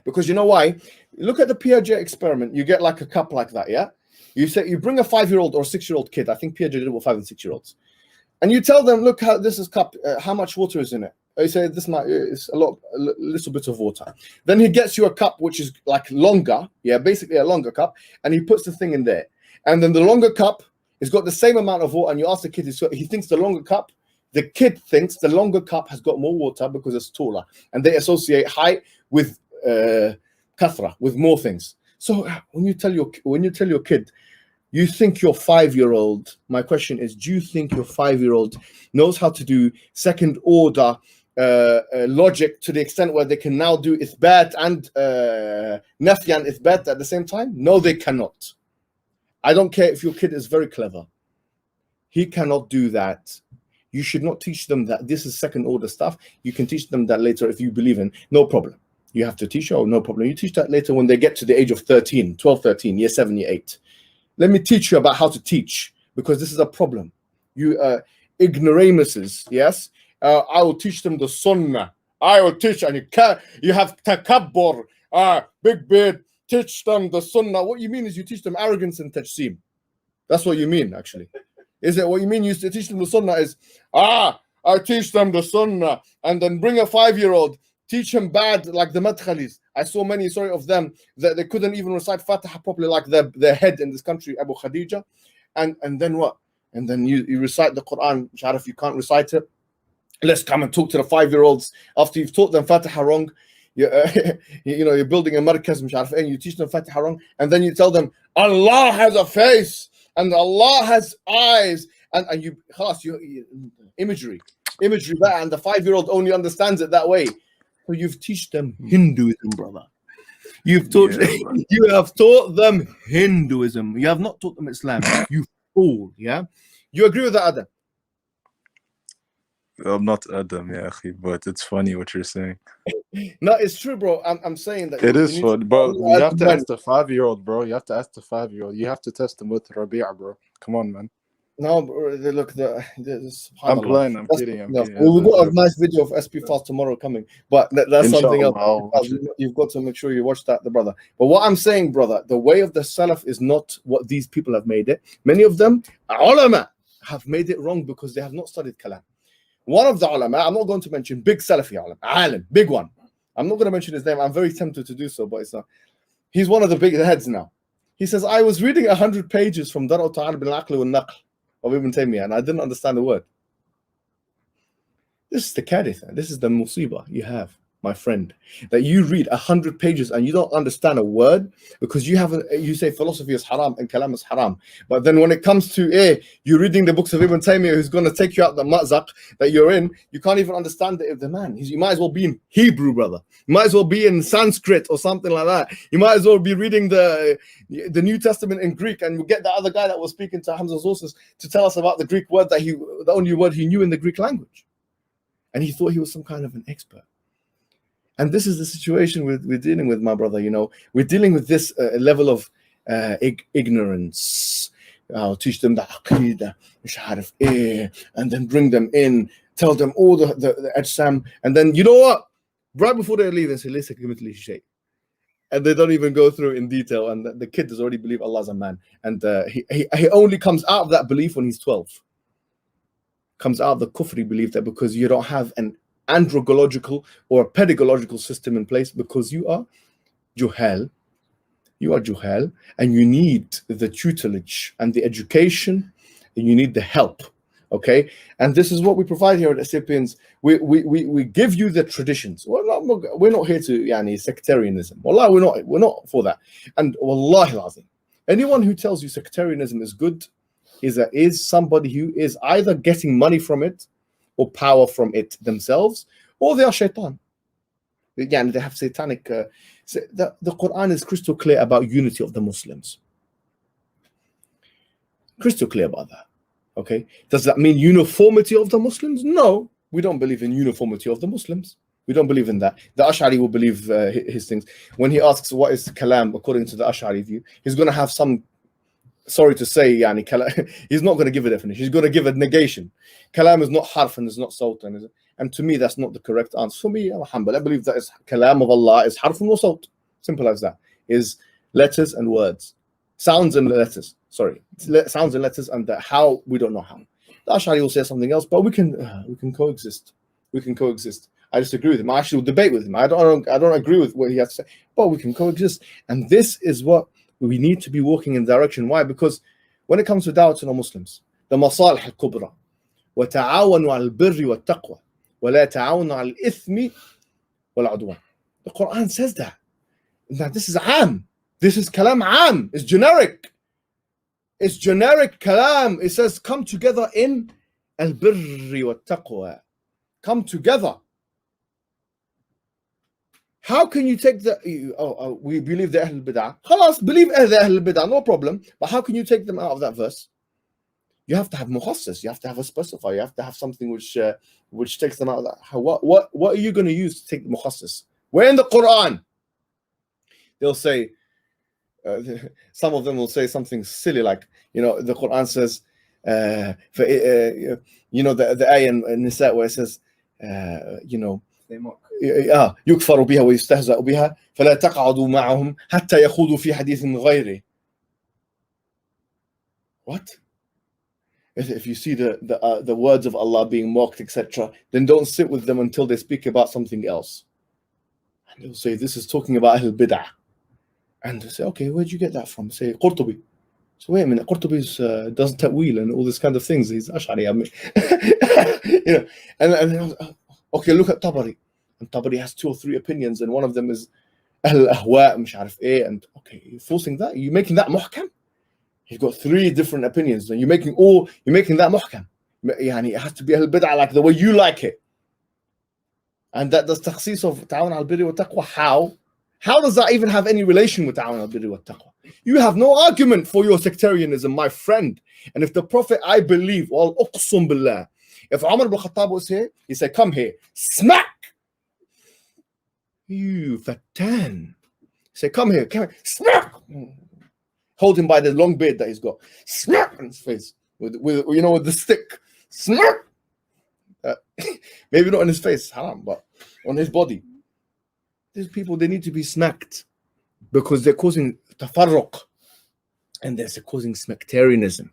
Because you know why? Look at the Piaget experiment. You get like a cup like that, yeah? You bring a 5-year-old or 6-year-old kid. I think Piaget did it with 5 and 6-year-olds. And you tell them, look, how this is cup, how much water is in it? They say, this is a little bit of water. Then he gets you a cup which is like longer, yeah, basically a longer cup, and he puts the thing in there. And then the longer cup has got the same amount of water, and you ask the kid, he thinks the longer cup, the kid thinks the longer cup has got more water because it's taller. And they associate height with kathra, with more things. So when you tell your kid, you think your 5-year-old, my question is, do you think your 5-year-old knows how to do second order logic to the extent where they can now do ithbat and nafi and ithbat at the same time? No, they cannot. I don't care if your kid is very clever. He cannot do that. You should not teach them that this is second order stuff. You can teach them that later if you believe in, no problem. You have to teach, oh, no problem. You teach that later when they get to the age of 13, 12, 13, year 7, year 8. Let me teach you about how to teach, because this is a problem. You ignoramuses, yes? I will teach them the sunnah. I will teach, and you have takabbur, big beard, teach them the sunnah. What you mean is you teach them arrogance and tajseem. That's what you mean, actually. Is it what you mean? You teach them the sunnah is, I teach them the sunnah, and then bring a 5-year-old, teach him bad like the madkhalis. I saw many of them that they couldn't even recite Fatiha properly, like their head in this country, Abu Khadija. And then what? And then you recite the Quran, Sharif, you can't recite it. Let's come and talk to the 5-year-olds after you've taught them Fatiha wrong. You're building a markaz, and you teach them Fatiha wrong, and then you tell them Allah has a face and Allah has eyes, and you imagery that, and the 5-year-old only understands it that way. So you've taught them Hinduism, brother. You have taught them Hinduism. You have not taught them Islam. You fool, yeah? You agree with that, Adam? I'm not Adam, yeah, but it's funny what you're saying. No, it's true, bro. I'm saying that it is funny, bro. You have to ask the 5-year-old, bro. You have to ask the 5-year-old. You have to test them with Rabi'a, bro. Come on, man. No, bro, look, I'm playing. I'm kidding. We've got a nice video of SP Fast tomorrow coming, but that's something else. You've got to make sure you watch that, the brother. But what I'm saying, brother, the way of the Salaf is not what these people have made it. Many of them, ulama, have made it wrong because they have not studied Kalam. One of the ulama, I'm not going to mention, big Salafi alim, big one. I'm not going to mention his name. I'm very tempted to do so, but it's not. He's one of the big heads now. He says, I was reading 100 pages from Dar al-Ta'al bil Aql wal Naql of Ibn Taymiyyah, and I didn't understand a word. This is the karitha. This is the musibah you have, my friend, that you read 100 pages and you don't understand a word because you say philosophy is haram and kalam is haram. But then when it comes to you're reading the books of Ibn Taymiyyah, who's going to take you out the mazaq that you're in, you can't even understand the man. You might as well be in Hebrew, brother. You might as well be in Sanskrit or something like that. You might as well be reading the New Testament in Greek, and you get the other guy that was speaking to Hamza's sources to tell us about the Greek word the only word he knew in the Greek language. And he thought he was some kind of an expert. And this is the situation we're dealing with, my brother. We're dealing with this level of ignorance. I'll teach them the Aqeedah, and then bring them in, tell them all the ajsam, and then you know what? Right before they leave, they say, "Laysa kamithlihi shay," and they don't even go through in detail. And the kid does already believe Allah's a man, and he only comes out of that belief when he's 12. Comes out of the kufri belief that because you don't have an andragological or a pedagogical system in place, because you are juhal, and you need the tutelage and the education, and you need the help. Okay, and this is what we provide here at Sapience. We give you the traditions. We're not here to sectarianism. Wallah, we're not for that. And wallahi lazim, anyone who tells you sectarianism is good is somebody who is either getting money from it or power from it themselves, or they are shaitan. Yeah, they have satanic. The Quran is crystal clear about unity of the Muslims. Crystal clear about that. Okay, does that mean uniformity of the Muslims? No, we don't believe in uniformity of the Muslims. We don't believe in that. The Ash'ari will believe his things. When he asks what is kalam according to the Ash'ari view, he's going to have some, sorry to say, yani, he's not going to give a definition. He's going to give a negation. Kalam is not harf and is not sawt. And to me, that's not the correct answer. For me, alhamdulillah, I believe that is kalam of Allah is harf and sawt. Simple as that. Is letters and words. Sounds and letters. Sorry. Sounds and letters, and the how, we don't know how. The Ash'ari will say something else, but we can coexist. We can coexist. I disagree with him. I actually will debate with him. I don't agree with what he has to say, but we can coexist. And this is what we need to be walking in the direction. Why? Because when it comes to da'wah to non-Muslims, the masalih al-kubra, وَتَعَاوَنُوا عَلَى الْبِرِّ وَالتَّقْوَى وَلَا تَعَاوَنُوا عَلى الْإِثْمِ وَالْعُدْوَانِ. The Quran says that. Now this is am. This is kalam am. It's generic. It's generic kalam. It says come together in al-birri wa-taqwa. Come together. How can you take the we believe the Ahl Bid'ah? Khalas, believe the Ahl Bid'ah, no problem. But how can you take them out of that verse? You have to have mukhassis, you have to have a specifier, you have to have something which takes them out of that. What are you going to use to take the mukhassis? Where in the Quran? They'll say, some of them will say something silly like, the Quran says, the ayah in Nisa where it says, يكفر بها ويستهزأ بها فلا تقعدوا معهم حتى يخوضوا في حديث غيره. What? If you see the words of Allah being mocked, etc., then don't sit with them until they speak about something else. And they'll say this is talking about Ahl Bid'ah. And they say, okay, where'd you get that from? Say Qurtubi. So wait a minute, Qurtubi does ta'wil and all this kind of things. He's Ash'ari. And okay, look at Tabari. And Tabari has 2 or 3 opinions, and one of them is Ahl Ahwa, مش عارف إيه, and okay, you're forcing that. You're making that muhkam. You've got 3 different opinions, and you're making that muhkam. Yani it has to be Ahl Bid'ah like the way you like it. And that does takhsis of ta'awun al-birri wa taqwa. How does that even have any relation with ta'awun al-birri wa taqwa? You have no argument for your sectarianism, my friend. And if the Prophet, I believe, wal uqsum billah, if Umar ibn Khattab was here, he said, come here, smack. You fattan. Say, come here, smack. Hold him by the long beard that he's got. Smack in his face with the stick. Smack. Maybe not in his face, haram, but on his body. These people, they need to be smacked because they're causing tafarruq and they're causing sectarianism.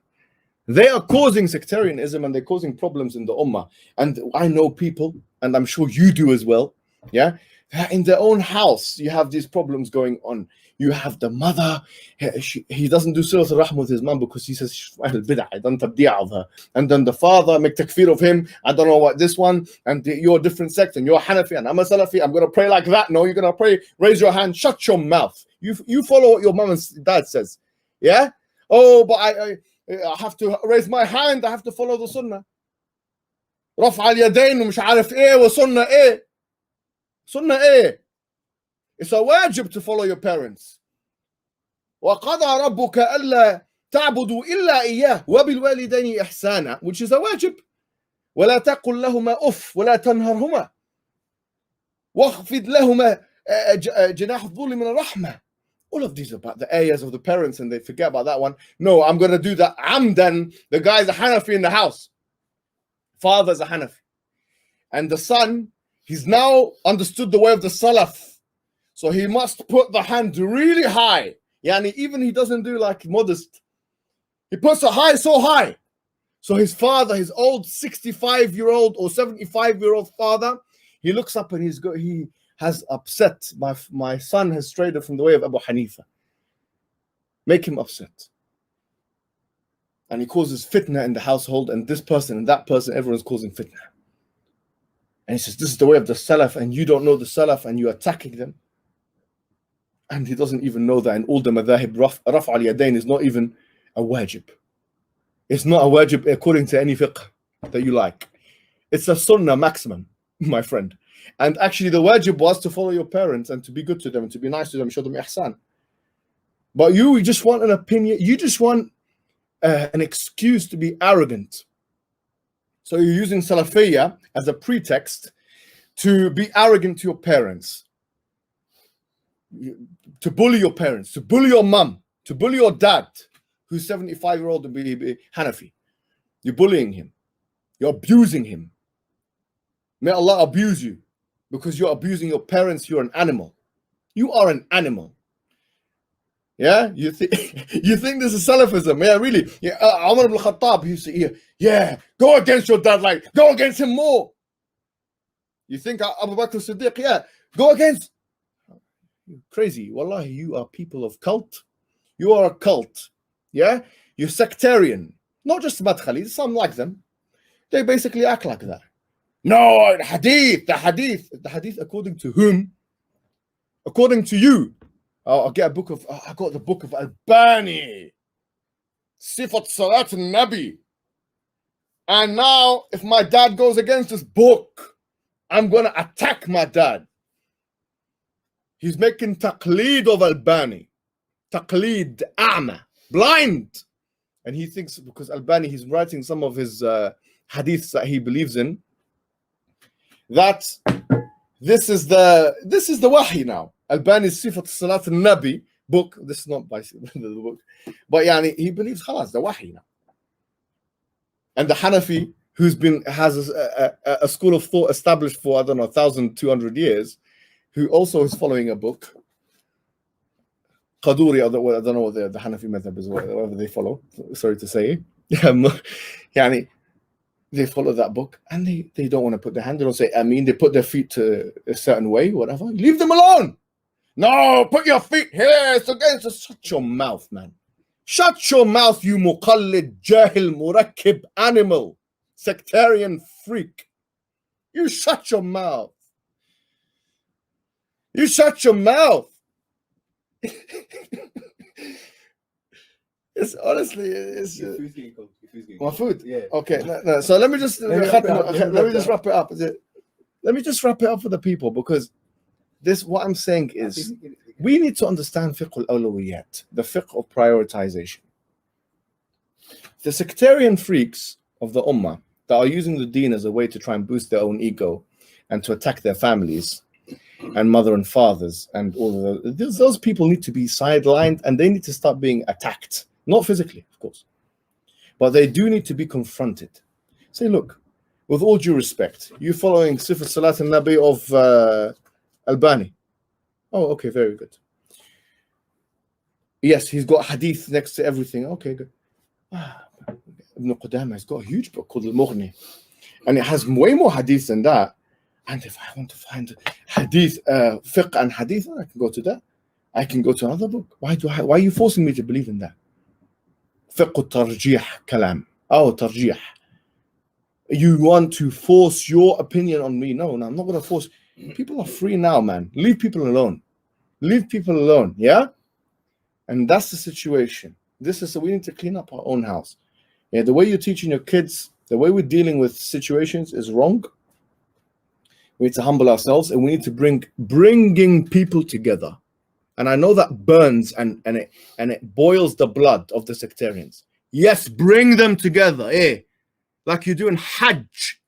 They are causing sectarianism and they're causing problems in the ummah. And I know people, and I'm sure you do as well, yeah, in their own house, you have these problems going on. You have the mother, he doesn't do Surah Al-Rahman with his mom because he says she's Ahl Bid'ah, I don't tabdi' of her. And then the father make takfir of him, I don't know what this one, and you're a different sect, and you're Hanafi, and I'm a Salafi, I'm going to pray like that. No, you're going to pray, raise your hand, shut your mouth. You follow what your mom and dad says. Yeah? Oh, but I have to raise my hand, I have to follow the sunnah. رفع اليدين ومش عارف ايه وسنة ايه. Sunnah ايه. It's a wajib to follow your parents. وَقَضَى رَبُّكَ أَلَّا تَعْبُدُوا إِلَّا إِيَّاهُ وَبِالْوَالِدَيْنِ إِحْسَانًا, which is a wajib. وَلَا تَقُلْ لَهُمَا أُفٍّ وَلَا تَنْهَرْهُمَا وَاخْفِضْ لَهُمَا جَنَاحَ الظُّلِّ مِنَ الرَّحْمَةِ. All of these are about the ayahs of the parents, and they forget about that one. No, I'm going to do that. Amdan, the guy's a Hanafi in the house. Father's a Hanafi. And the son, he's now understood the way of the Salaf. So he must put the hand really high. Yani even he doesn't do like modest. He puts it high, so high. So his father, his old 65-year-old or 75-year-old father, he looks up and he has upset. My son has strayed from the way of Abu Hanifa. Make him upset. And he causes fitna in the household, and this person and that person, everyone's causing fitna. And he says, this is the way of the Salaf, and you don't know the Salaf, and you're attacking them. And he doesn't even know that in all the madhahib, Raf' al-Yadayn is not even a wajib. It's not a wajib according to any fiqh that you like. It's a sunnah maximum, my friend. And actually the wajib was to follow your parents and to be good to them and to be nice to them, show them ihsan. But you just want an opinion, you just want an excuse to be arrogant. So you're using Salafiyya as a pretext to be arrogant to your parents, to bully your parents, to bully your mum, to bully your dad, who's 75-year-old and be Hanafi. You're bullying him. You're abusing him. May Allah abuse you because you're abusing your parents. You're an animal. You are an animal. Yeah, you think this is Salafism? Yeah, really. Yeah, Umar ibn Khattab used to yeah, go against your dad, like go against him more. You think Abu Bakr Siddiq? Yeah, go against. You're crazy. Wallahi, you are people of cult. You are a cult. Yeah, you're sectarian. Not just Madkhali, some like them. They basically act like that. No, the hadith according to whom? According to you. I'll get a book of, I got the book of Albani, Sifat Salat al-Nabi. And now, if my dad goes against this book, I'm going to attack my dad. He's making taqleed of Albani. Taqleed, a'ma, blind. And he thinks, because Albani, he's writing some of his hadiths that he believes in, that this is the wahi now. Albani's Sifat Salat al-Nabi book. This is not by the book, but yani, he believes khalas, the wahi now. And the Hanafi, has a school of thought established for, I don't know, 1,200 years, who also is following a book, Qaduri, I don't know what the Hanafi method is, whatever they follow, sorry to say. Yani, they follow that book and they don't want to put their hand, they don't say Ameen, they put their feet to a certain way, whatever. Leave them alone. No, put your feet here. It's against. Shut your mouth, man. Shut your mouth, you muqallid, jahil, murakkib, animal, sectarian freak. You shut your mouth. You shut your mouth. It's honestly, it's my food. Yeah. Okay. No. So let me just wrap it up. Let me just wrap it up for the people, because what I'm saying is we need to understand fiqh al-awlawiyat, the fiqh of prioritization. The sectarian freaks of the ummah that are using the deen as a way to try and boost their own ego and to attack their families and mother and fathers and all of those people need to be sidelined, and they need to start being attacked. Not physically, of course, but they do need to be confronted. Say, look, with all due respect, you following Sifat Salat al-Nabi of Albani. Oh, okay, very good. Yes, he's got hadith next to everything. Okay, good. Ibn Qudamah has got a huge book called Al-Mughni, and it has way more hadith than that. And if I want to find hadith, fiqh and hadith, I can go to that. I can go to another book. Why are you forcing me to believe in that? Fiqh tarjih kalam. Oh, tarjih. You want to force your opinion on me? No, I'm not going to force. People are free now, man. Leave people alone. Leave people alone, yeah? And that's the situation. We need to clean up our own house. Yeah, the way you're teaching your kids, the way we're dealing with situations is wrong. We need to humble ourselves, and we need to bringing people together. And I know that burns and it boils the blood of the sectarians. Yes, bring them together, like you do in Hajj.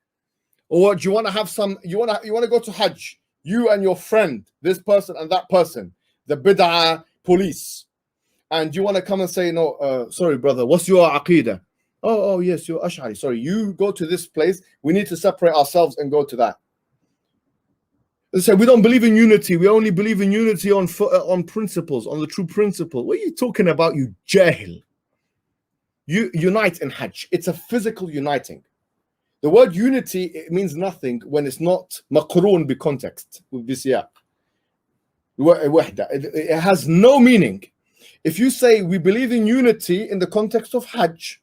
Or do you want to have you want to go to Hajj, you and your friend, this person and that person, the bid'ah police, and you want to come and say, no, sorry brother, what's your Aqeedah? Oh yes, you're Ash'ari. Sorry, you go to this place, we need to separate ourselves and go to that. They say we don't believe in unity, we only believe in unity on principles, on the true principle. What are you talking about, you jahil? You unite in Hajj. It's a physical uniting. The word unity, it means nothing when it's not maqroon bi context with bisiyaq. It has no meaning. If you say we believe in unity in the context of Hajj,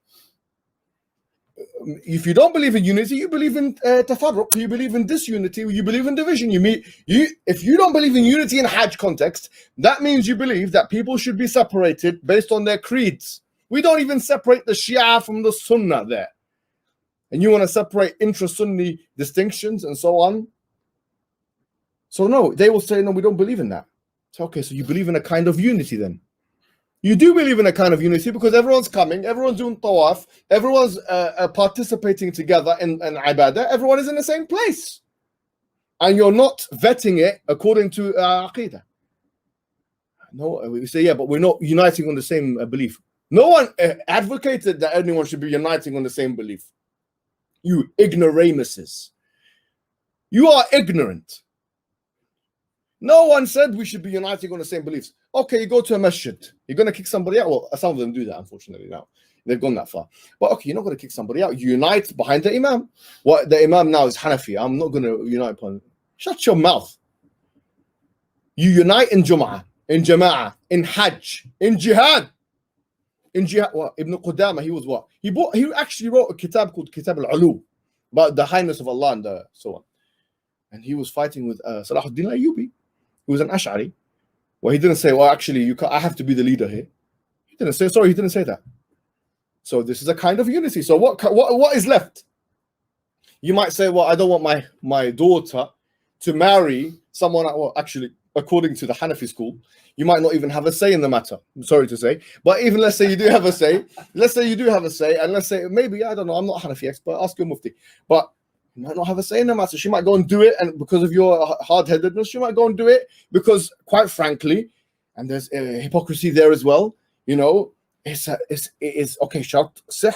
if you don't believe in unity, you believe in tafarruq, you believe in disunity, you believe in division. If you don't believe in unity in Hajj context, that means you believe that people should be separated based on their creeds. We don't even separate the Shia from the Sunnah there. And you want to separate intra-Sunni distinctions and so on? So no, they will say, no, we don't believe in that. So, okay, so you believe in a kind of unity then. You do believe in a kind of unity because everyone's coming, everyone's doing tawaf, everyone's participating together in ibadah, everyone is in the same place. And you're not vetting it according to Aqeedah. No, we say, yeah, but we're not uniting on the same belief. No one advocated that anyone should be uniting on the same belief. You ignoramuses. You are ignorant. No one said we should be uniting on the same beliefs. Okay, you go to a masjid. You're going to kick somebody out. Well, some of them do that, unfortunately, now. They've gone that far. But okay, you're not going to kick somebody out. You unite behind the imam. What the imam now is Hanafi. I'm not going to unite upon. Shut your mouth. You unite in Jum'ah, in Jama'ah, in Hajj, in Jihad. In Jihad, what? Ibn Qudama, he was what? He actually wrote a kitab called Kitab al-Ulu, about the highness of Allah and so on. And he was fighting with Salahuddin al-Ayyubi, who was an Ash'ari. Well, he didn't say, well, actually, I have to be the leader here. He didn't say that. So this is a kind of unity. So what is left? You might say, well, I don't want my daughter to marry someone, well, actually, according to the Hanafi school, you might not even have a say in the matter. I'm sorry to say. But even let's say you do have a say. Let's say you do have a say. And let's say, maybe, I don't know, I'm not a Hanafi expert, ask your mufti. But you might not have a say in the matter. She might go and do it, and because of your hard-headedness, she might go and do it because, quite frankly, and there's hypocrisy there as well. You know, it is okay. Shart sih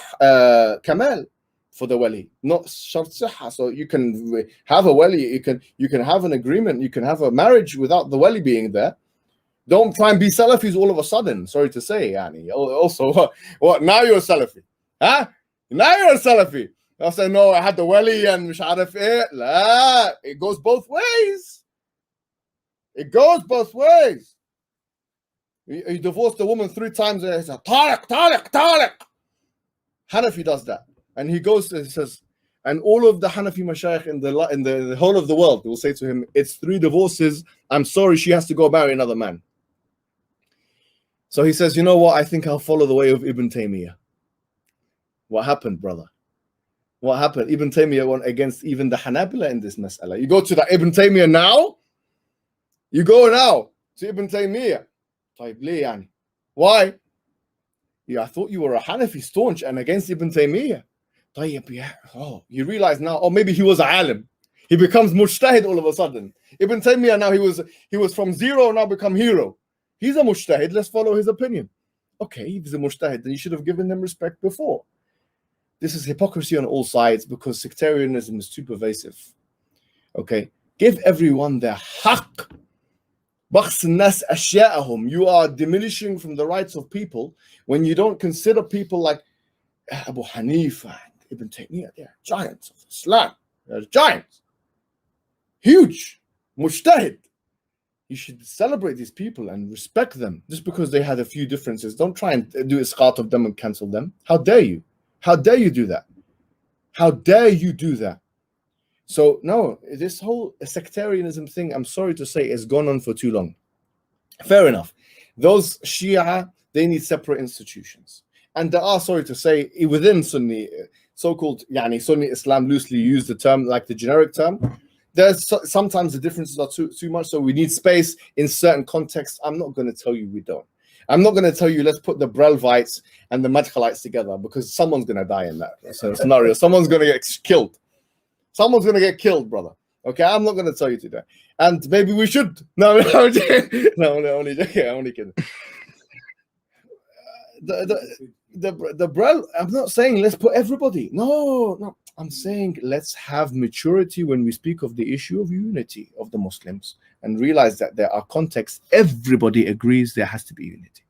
kamal for the wali, not shart sihha. So you can have a wali, you can have an agreement, you can have a marriage without the wali being there. Don't try and be Salafis all of a sudden. Sorry to say, Yani. Also, what? Now you're a Salafi, huh? Now you're a Salafi. I say, no, I had the wali and مش عارف ايه. لا, it goes both ways. It goes both ways. You divorced a woman 3 times and he says, Tariq. Hanafi does that. And he goes and says, and all of the Hanafi mashayikh in the whole of the world will say to him, it's 3 divorces. I'm sorry, she has to go marry another man. So he says, you know what? I think I'll follow the way of Ibn Taymiyyah. What happened, brother? What happened? Ibn Taymiyyah went against even the Hanabila in this mas'ala. You go to the Ibn Taymiyyah now. You go now to Ibn Taymiyyah. Why? Yeah, I thought you were a Hanafi staunch and against Ibn Taymiyyah. Oh, you realize now, oh, maybe he was a alim. He becomes mujtahid all of a sudden. Ibn Taymiyyah now, he was from zero, now become hero. He's a mujtahid, let's follow his opinion. Okay, if he's a mujtahid, then you should have given them respect before. This is hypocrisy on all sides because sectarianism is too pervasive. Okay, give everyone their haqq. You are diminishing from the rights of people when you don't consider people like Abu Hanifa and Ibn Taymiyyah. They are giants of Islam. They are giants. Huge. Mujtahid. You should celebrate these people and respect them just because they had a few differences. Don't try and do isqat of them and cancel them. How dare you? How dare you do that? How dare you do that? So, no, this whole sectarianism thing, I'm sorry to say, has gone on for too long. Fair enough. Those Shia, they need separate institutions. And there are, sorry to say, within Sunni, so-called Sunni Islam loosely use the term, like the generic term. There's sometimes the differences are too much, so we need space in certain contexts. I'm not going to tell you we don't. I'm not going to tell you let's put the Brelvites and the Madkhalites together because someone's going to die in that scenario. Someone's going to get killed. Someone's going to get killed, brother. Okay, I'm not going to tell you to that. And maybe we should. No, only kidding. The Brel, I'm not saying let's put everybody. No. I'm saying let's have maturity when we speak of the issue of unity of the Muslims and realize that there are contexts. Everybody agrees there has to be unity.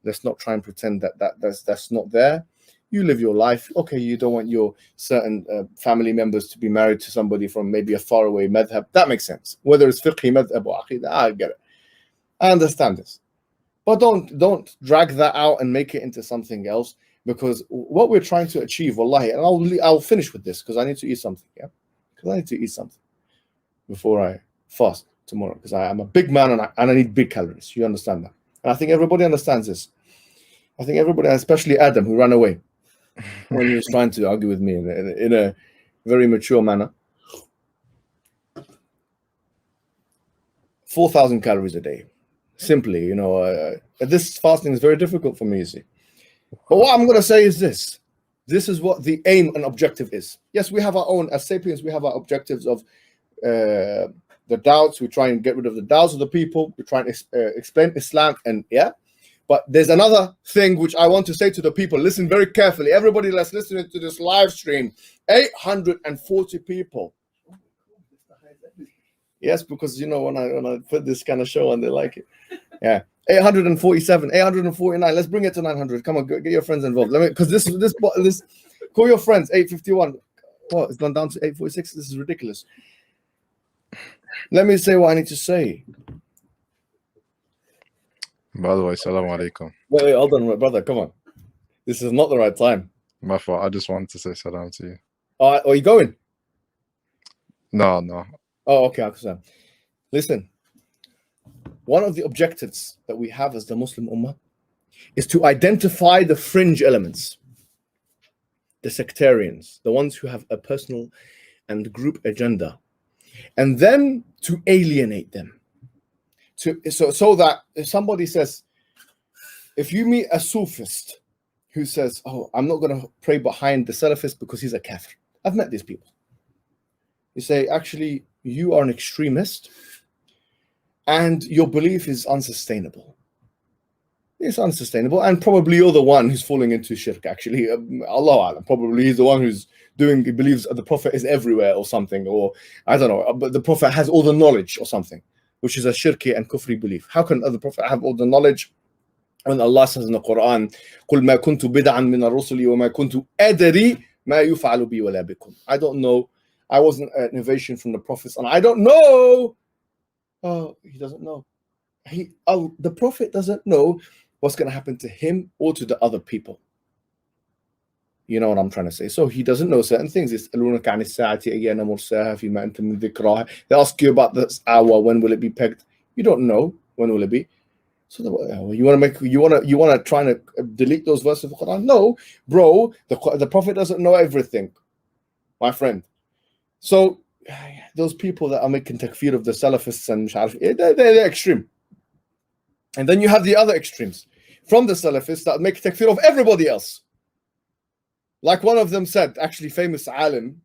Let's not try and pretend that's not there. You live your life. Okay, you don't want your certain family members to be married to somebody from maybe a faraway madhab. That makes sense. Whether it's fiqhi, madhab, or aqeedah, I get it. I understand this. But don't drag that out and make it into something else. Because what we're trying to achieve, wallahi, and I'll finish with this because I need to eat something, yeah? Because I need to eat something before I fast tomorrow because I'm a big man and I need big calories. You understand that? And I think everybody understands this. I think everybody, especially Adam, who ran away when he was trying to argue with me in a very mature manner. 4,000 calories a day. Simply, you know, this fasting is very difficult for me, you see. But what I'm going to say is this. This is what the aim and objective is. Yes, we have our own, as Sapiens, we have our objectives of the doubts. We try and get rid of the doubts of the people. We try and explain Islam, and yeah. But there's another thing which I want to say to the people. Listen very carefully. Everybody that's listening to this live stream, 840 people. Yes, because you know when I put this kind of show on, they like it. Yeah, 847, 849. Let's bring it to 900. Come on, get your friends involved. Let me, because this call your friends. 851. What? It's gone down to 846. This is ridiculous. Let me say what I need to say. By the way, salam alaikum. Wait, hold on, brother. Come on. This is not the right time. My fault. I just wanted to say salam to you. Are you going? No. Oh, okay, Aksan. Listen, one of the objectives that we have as the Muslim Ummah is to identify the fringe elements, the sectarians, the ones who have a personal and group agenda, and then to alienate them. So that if somebody says, if you meet a Sufist who says, oh, I'm not going to pray behind the Salafist because he's a kafir. I've met these people. You say, actually, you are an extremist and your belief is unsustainable. It's unsustainable, and probably you're the one who's falling into shirk, actually. Allah Alam, probably he's the one who's he believes the Prophet is everywhere or something, or I don't know, but the Prophet has all the knowledge or something, which is a shirki and kufri belief. How can the Prophet have all the knowledge when Allah says in the Quran, قُلْ مَا كُنْتُ بِدْعًا مِنَ الرُّسُلِ وَمَا كُنْتُ أَدْرِي مَا يُفْعَلُ بِي وَلَا بِكُمْ. I don't know. I wasn't an innovation from the prophets, and I don't know. Oh, he doesn't know. The Prophet doesn't know what's going to happen to him or to the other people. You know what I'm trying to say? So he doesn't know certain things. They ask you about this hour. When will it be pegged? You don't know when will it be. So you want to try to delete those verses of the Quran? No, bro. The Prophet doesn't know everything, my friend. So those people that are making takfir of the Salafists and they're extreme. And then you have the other extremes from the Salafists that make takfir of everybody else. Like one of them said, actually famous alim,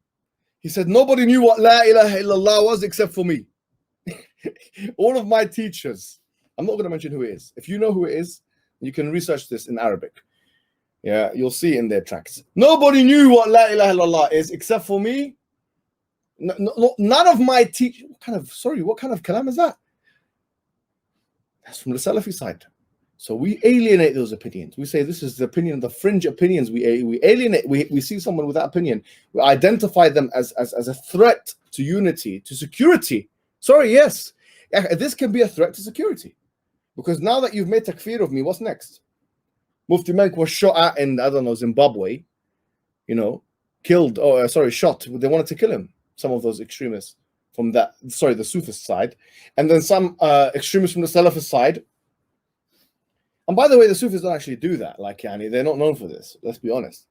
he said, nobody knew what La ilaha illallah was except for me. All of my teachers, I'm not going to mention who it is. If you know who it is, you can research this in Arabic. Yeah, you'll see in their tracts. Nobody knew what La ilaha illallah is except for me. None of my teachers. What kind of kalam is that? That's from the Salafi side. So we alienate those opinions. We say this is the opinion of the fringe opinions. We alienate. We see someone with that opinion. We identify them as a threat to unity, to security. Sorry, yes. This can be a threat to security. Because now that you've made takfir of me, what's next? Mufti Menk was shot at in, I don't know, Zimbabwe. You know, shot. They wanted to kill him. Some of those extremists from the Sufist side. And then some extremists from the Salafist side. And by the way, the Sufis don't actually do that. Like, they're not known for this. Let's be honest.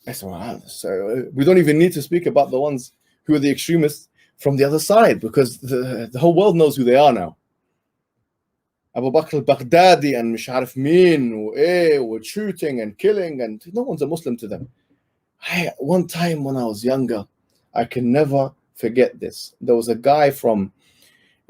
So we don't even need to speak about the ones who are the extremists from the other side, because the whole world knows who they are now. Abu Bakr al-Baghdadi and Misharif Min were shooting and killing, and no one's a Muslim to them. One time when I was younger, I can never forget this. There was a guy from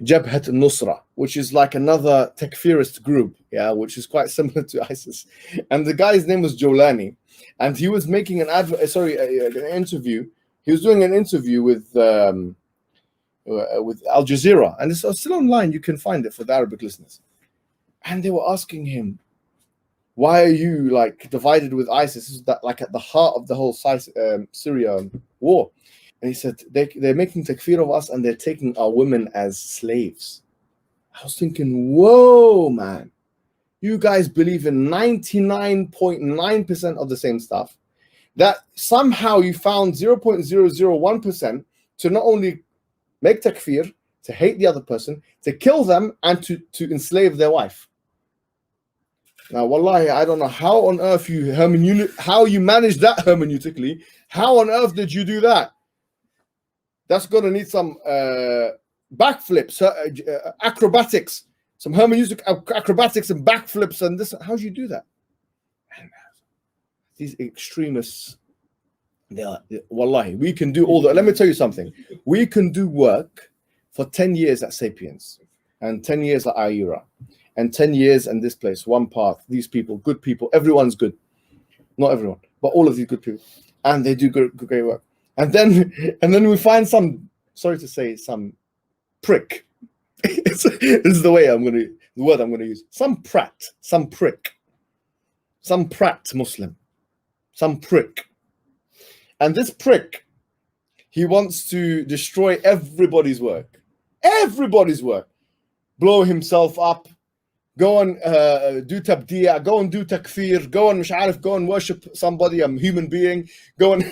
Jabhat al-Nusra, which is like another takfirist group, which is quite similar to ISIS. And the guy's name was Jolani, and he was making an interview. He was doing an interview with Al Jazeera, and it's still online. You can find it for the Arabic listeners. And they were asking him, "Why are you like divided with ISIS? This is that like at the heart of the whole Syria war." And he said, they're making takfir of us and they're taking our women as slaves. I was thinking, whoa, man. You guys believe in 99.9% of the same stuff. That somehow you found 0.001% to not only make takfir, to hate the other person, to kill them, and to enslave their wife. Now, wallahi, I don't know how on earth you managed that hermeneutically. How on earth did you do that? That's going to need some backflips, acrobatics, some hermeneutic acrobatics and backflips and this. How do you do that? And these extremists, wallahi, we can do all that. Let me tell you something. We can do work for 10 years at Sapience, and 10 years at Ayura, and 10 years in this place, one path, these people, good people, everyone's good. Not everyone, but all of these good people. And they do great work. And then we find some, sorry to say, some prick. This is the word I'm gonna use. Some prat, some prick, some prat Muslim, some prick. And this prick, he wants to destroy everybody's work. Everybody's work. Blow himself up. Go and do tabdiya, go and do takfir, go and worship somebody, a human being. Go and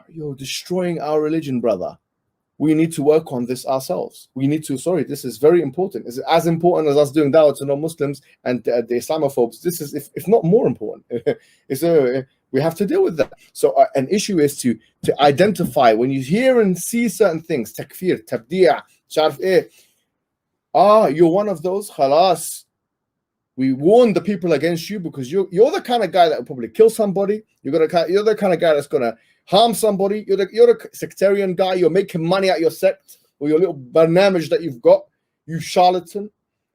you're destroying our religion, brother. We need to work on this ourselves. We need to, this is very important. It's as important as us doing dawah to non-Muslims and the Islamophobes. This is, if not more important. We have to deal with that. So an issue is to identify when you hear and see certain things, takfir, tabdiya, you're one of those, khalas. We warn the people against you because you're the kind of guy that will probably kill somebody. You're the kind of guy that's gonna harm somebody. You're the sectarian guy. You're making money at your sect or your little barnamij that you've got, you charlatan,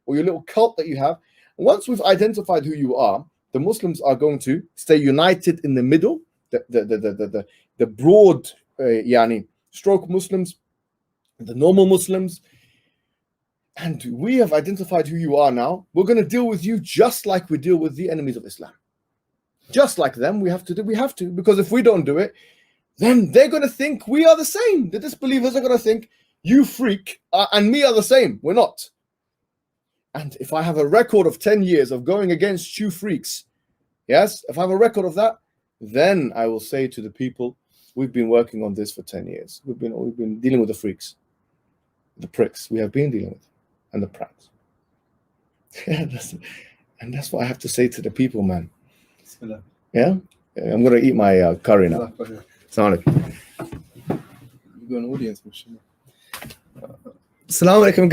or your little cult that you have. And once we've identified who you are, the Muslims are going to stay united in the middle, the broad stroke Muslims, the normal Muslims. And we have identified who you are now. We're going to deal with you just like we deal with the enemies of Islam. Just like them, we have to, because if we don't do it, then they're going to think we are the same. The disbelievers are going to think you freak and me are the same. We're not. And if I have a record of 10 years of going against you freaks, yes, if I have a record of that, then I will say to the people, we've been working on this for 10 years. We've been dealing with the freaks, the pricks we have been dealing with. And the prats. And that's what I have to say to the people, man. Yeah? I'm going to eat my curry now. Assalamu alaikum. You've got an audience, Assalamu alaikum.